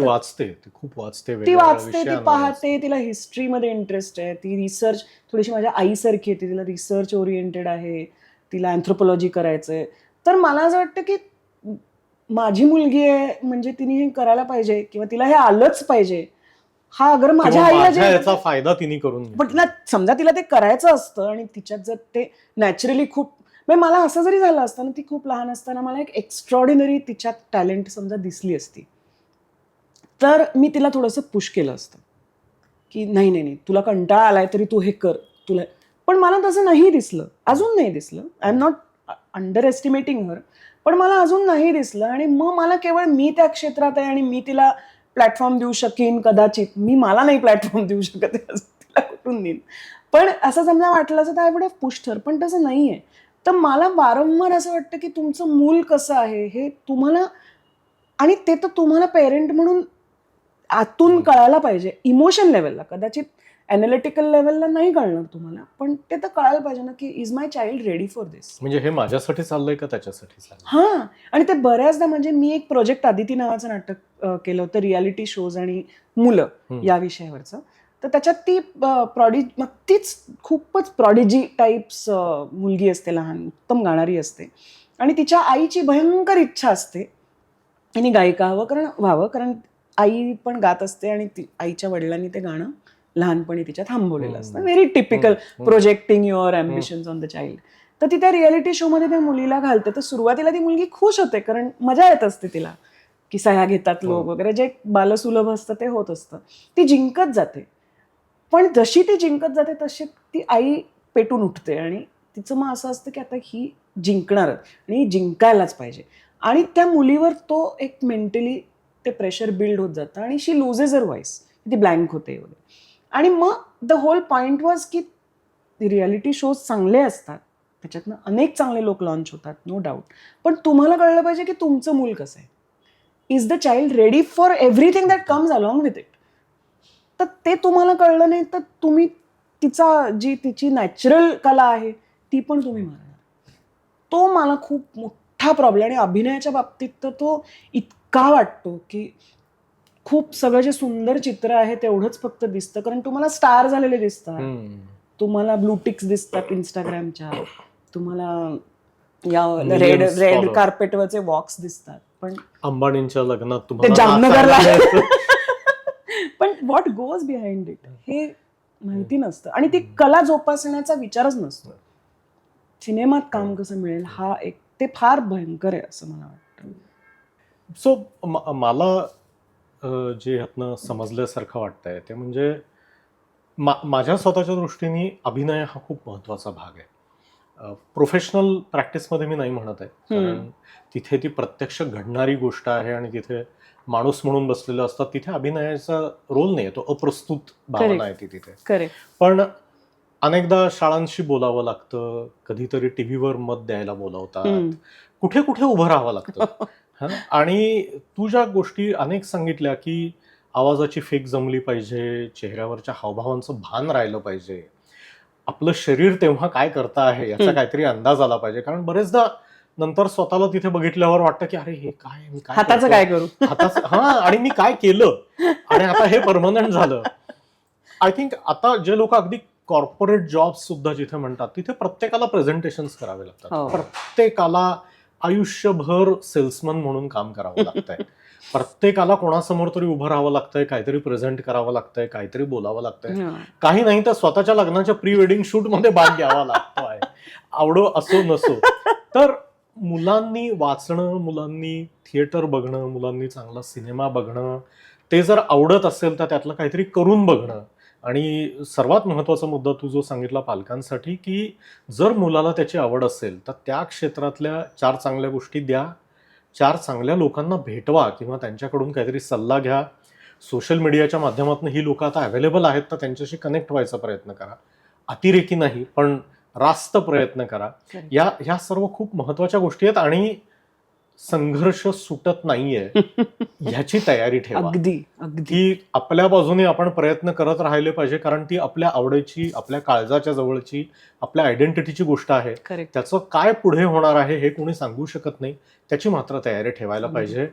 ती खूप वाचते, ती पाहते, तिला हिस्ट्रीमध्ये इंटरेस्ट आहे, ती रिसर्च थोडीशी माझ्या आईसारखी आहे, तिला रिसर्च ओरिएंटेड आहे, तिला अँथ्रोपोलॉजी करायचंय. तर मला असं वाटतं की माझी मुलगी आहे म्हणजे तिने हे करायला पाहिजे, किंवा तिला हे आलंच पाहिजे. हा अगर माझ्या आईला याचा फायदा तिने करून, पण तिला समजा तिला ते करायचं असतं, आणि तिच्यात जर ते नॅचरली खूप, म्हणजे मला असं जरी झालं असतं ना, ती खूप लहान असताना मला एक एक्स्ट्रॉर्डिनरी तिच्यात टॅलेंट समजा दिसली असती, तर मी तिला थोडंसं पुश केलं असतं की नाही, तुला कंटाळा आलाय तरी तू हे कर, तुला. पण मला तसं नाही दिसलं, अजून नाही दिसलं. I am not underestimating her, पण मला अजून नाही दिसलं. आणि मग मला केवळ मी त्या क्षेत्रात आहे आणि मी तिला प्लॅटफॉर्म देऊ शकेन कदाचित, मला नाही प्लॅटफॉर्म देऊ शकत, उठून देईन. पण असं समजा वाटलं असं तर आय वुड हॅव पुश्ड हर, पण तसं नाहीये. तर मला वारंवार असं वाटतं की तुमचं मूल कसं आहे हे तुम्हाला, आणि ते तर तुम्हाला पेरेंट म्हणून आतून कळायला पाहिजे. इमोशन लेवलला, कदाचित अॅनालिटिकल लेवलला नाही कळणार तुम्हाला, पण ते तर कळायला पाहिजे ना की is my child ready for this. म्हणजे हे माझ्यासाठी चाललंय का त्याच्यासाठी चाललंय? हां. आणि ते बऱ्याचदा, म्हणजे मी एक प्रोजेक्ट आदिती नावाचं नाटक केलं होतं, रियालिटी शोज आणि मुलं या विषयावरचं. तर त्याच्यात ती मग तीच खूपच प्रॉडिजी टाईप्स मुलगी असते, लहान उत्तम गाणारी असते, आणि तिच्या आईची भयंकर इच्छा असते तिने गायिका व्हावं, कारण आई पण गात असते आणि आईच्या वडिलांनी ते गाणं लहानपणी तिच्या थांबवलेलं असतं. Very typical projecting your ambitions on the child. तर ती त्या रियालिटी शो मध्ये त्या मुलीला घालते. तर सुरुवातीला ती मुलगी खुश होते, कारण मजा येत असते तिला, की सह्या घेतात लोक वगैरे, जे बालसुलभ असतं ते होत असतं. ती जिंकत जाते, पण जशी ती जिंकत जाते तशी ती आई पेटून उठते, आणि तिचं मग असं असतं की आता ही जिंकणारच आणि जिंकायलाच पाहिजे. आणि त्या मुलीवर तो एक मेंटली ते प्रेशर बिल्ड होत जातं, आणि शी लुजेस हर व्हॉइस, ती ब्लँक होते वगैरे. आणि मग द होल पॉइंट वॉज की रियालिटी शोज चांगले असतात, त्याच्यातनं अनेक चांगले लोक लॉन्च होतात, नो डाऊट, पण तुम्हाला कळलं पाहिजे की तुमचं मूल कसं आहे. Is the child ready for everything that comes along with it. तर ते तुम्हाला कळलं नाही तर तुम्ही तिची नॅचरल कला आहे ती पण तुम्ही मारणार. तो मला खूप मोठा प्रॉब्लेम. आणि अभिनयाच्या बाबतीत तर तो इतका वाटतो की खूप सगळं जे सुंदर चित्र आहे तेवढंच फक्त दिसतं, कारण तुम्हाला स्टार झालेले दिसतात, तुम्हाला ब्लूटिक्स दिसतात इंस्टाग्रामच्या, तुम्हाला या रेड कार्पेटवरचे वॉक्स दिसतात, पण अंबानींच्या लग्नात ते तुम्हाला जामनगरला नाचायला पण व्हॉट गोज बिहाइंड इट हे माहिती नसतं, आणि ती कला जोपासण्याचा विचारच नसतो. सिनेमात काम कसं मिळेल हा एक, ते फार भयंकर आहे असं मला वाटतं. सो मला जे ह्यातनं समजल्यासारखं वाटतंय ते म्हणजे माझ्या स्वतःच्या दृष्टीने अभिनय हा खूप महत्वाचा भाग आहे. प्रोफेशनल प्रॅक्टिसमध्ये मी नाही म्हणत आहे, कारण तिथे ती प्रत्यक्ष घडणारी गोष्ट आहे आणि तिथे माणूस म्हणून बसलेलं असतात. तिथे अभिनयाचा रोल नाही, तो अप्रस्तुत भावना आहे ती तिथे. पण अनेकदा शाळांशी बोलावं लागतं, कधीतरी टीव्हीवर मत द्यायला बोलावतात, कुठे कुठे उभं राहावं लागतं. आणि तू ज्या गोष्टी अनेक सांगितल्या की आवाजाची फेक जमली पाहिजे, चेहऱ्यावरच्या हावभावांचं भान राहिलं पाहिजे, आपलं शरीर तेव्हा काय करतं आहे याचा काहीतरी अंदाज आला पाहिजे, कारण बरेचदा नंतर स्वतःला तिथे बघितल्यावर वाटतं की अरे हे काय, मी काय हाताचं काय करू, आणि मी काय केलं आणि आता हे परमनंट झालं. आय थिंक आता जे लोक अगदी कॉर्पोरेट जॉब सुद्धा जिथे म्हणतात तिथे प्रत्येकाला प्रेझेंटेशन करावे लागतात, प्रत्येकाला आयुष्यभर सेल्समन म्हणून काम करावं लागतंय, प्रत्येकाला कोणासमोर तरी उभं राहावं लागतंय, काहीतरी प्रेझेंट करावं लागतंय, काहीतरी बोलावं लागतंय, काही नाही तर स्वतःच्या लग्नाच्या प्री वेडिंग शूट मध्ये भाग घ्यावा लागतोय, आवडो असो नसो. तर मुलांनी वाचणं, मुलांनी थिएटर बघणं, मुलांनी चांगला सिनेमा बघणं, ते जर आवडत असेल तर त्यातलं काहीतरी करून बघणं. आणि सर्वात महत्वाचा मुद्दा तू जो सांगितला पालकांसाठी, की जर मुलाला त्याची आवड असेल तर त्या क्षेत्रातल्या 4 चांगल्या गोष्टी द्या, 4 चांगल्या लोकांना भेटवा किंवा त्यांच्याकडून काहीतरी सल्ला घ्या. सोशल मीडियाच्या माध्यमातून ही लोक आता अवेलेबल आहेत तर त्यांच्याशी कनेक्ट व्हायचा प्रयत्न करा. अतिरेकी नाही पण रास्त प्रयत्न करा. ह्या सर्व खूप महत्वाच्या गोष्टी आहेत आणि संघर्ष सुटत नाहीये ह्याची तयारी ठेवा. अगदी की आपल्या बाजूने आपण प्रयत्न करत राहिले पाहिजे, कारण ती आपल्या आवडीची, आपल्या काळजाच्या जवळची, आपल्या आयडेंटिटीची गोष्ट आहे. त्याचं काय पुढे होणार आहे हे कोणी सांगू शकत नाही, त्याची मात्र तयारी ठेवायला पाहिजे.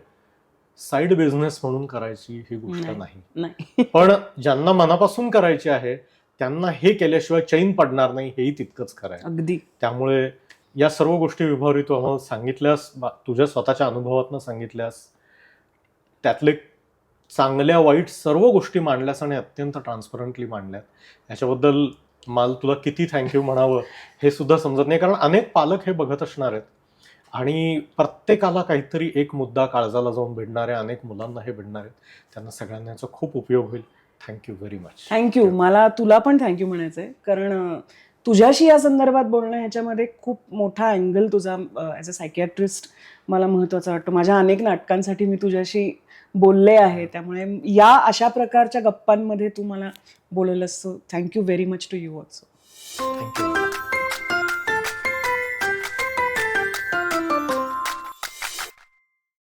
साईड बिझनेस म्हणून करायची ही गोष्ट नाही, पण ज्यांना मनापासून करायची आहे त्यांना हे केल्याशिवाय चैन पडणार नाही हेही तितकंच खरं आहे. अगदी. त्यामुळे या सर्व गोष्टी विभावरी तू आम्हाला सांगितल्यास, तुझ्या स्वतःच्या अनुभवातनं सांगितल्यास, त्यातले चांगल्या वाईट सर्व गोष्टी मांडल्यास आणि अत्यंत ट्रान्सपरंटली मांडल्यात, याच्याबद्दल मला तुला किती थँक्यू म्हणावं हे सुद्धा समजत नाही, कारण अनेक पालक हे बघत असणार आहेत आणि प्रत्येकाला काहीतरी एक मुद्दा काळजाला जाऊन भिडणाऱ्या अनेक मुलांना हे भिडणार आहेत, त्यांना सगळ्यांना याचा खूप उपयोग होईल. Thank you very much. थँक्यू. मला तुला पण थँक्यू म्हणायचंय, कारण तुझ्याशी या संदर्भात बोलणं ह्याच्यामध्ये खूप मोठा अँगल तुझा ॲज अ सायकियाट्रिस्ट मला महत्त्वाचा वाटतो. माझ्या अनेक नाटकांसाठी मी तुझ्याशी बोलले आहे. त्यामुळे या अशा प्रकारच्या गप्पांमध्ये तू मला बोलवलंस. Thank you very much to you also. Thank you.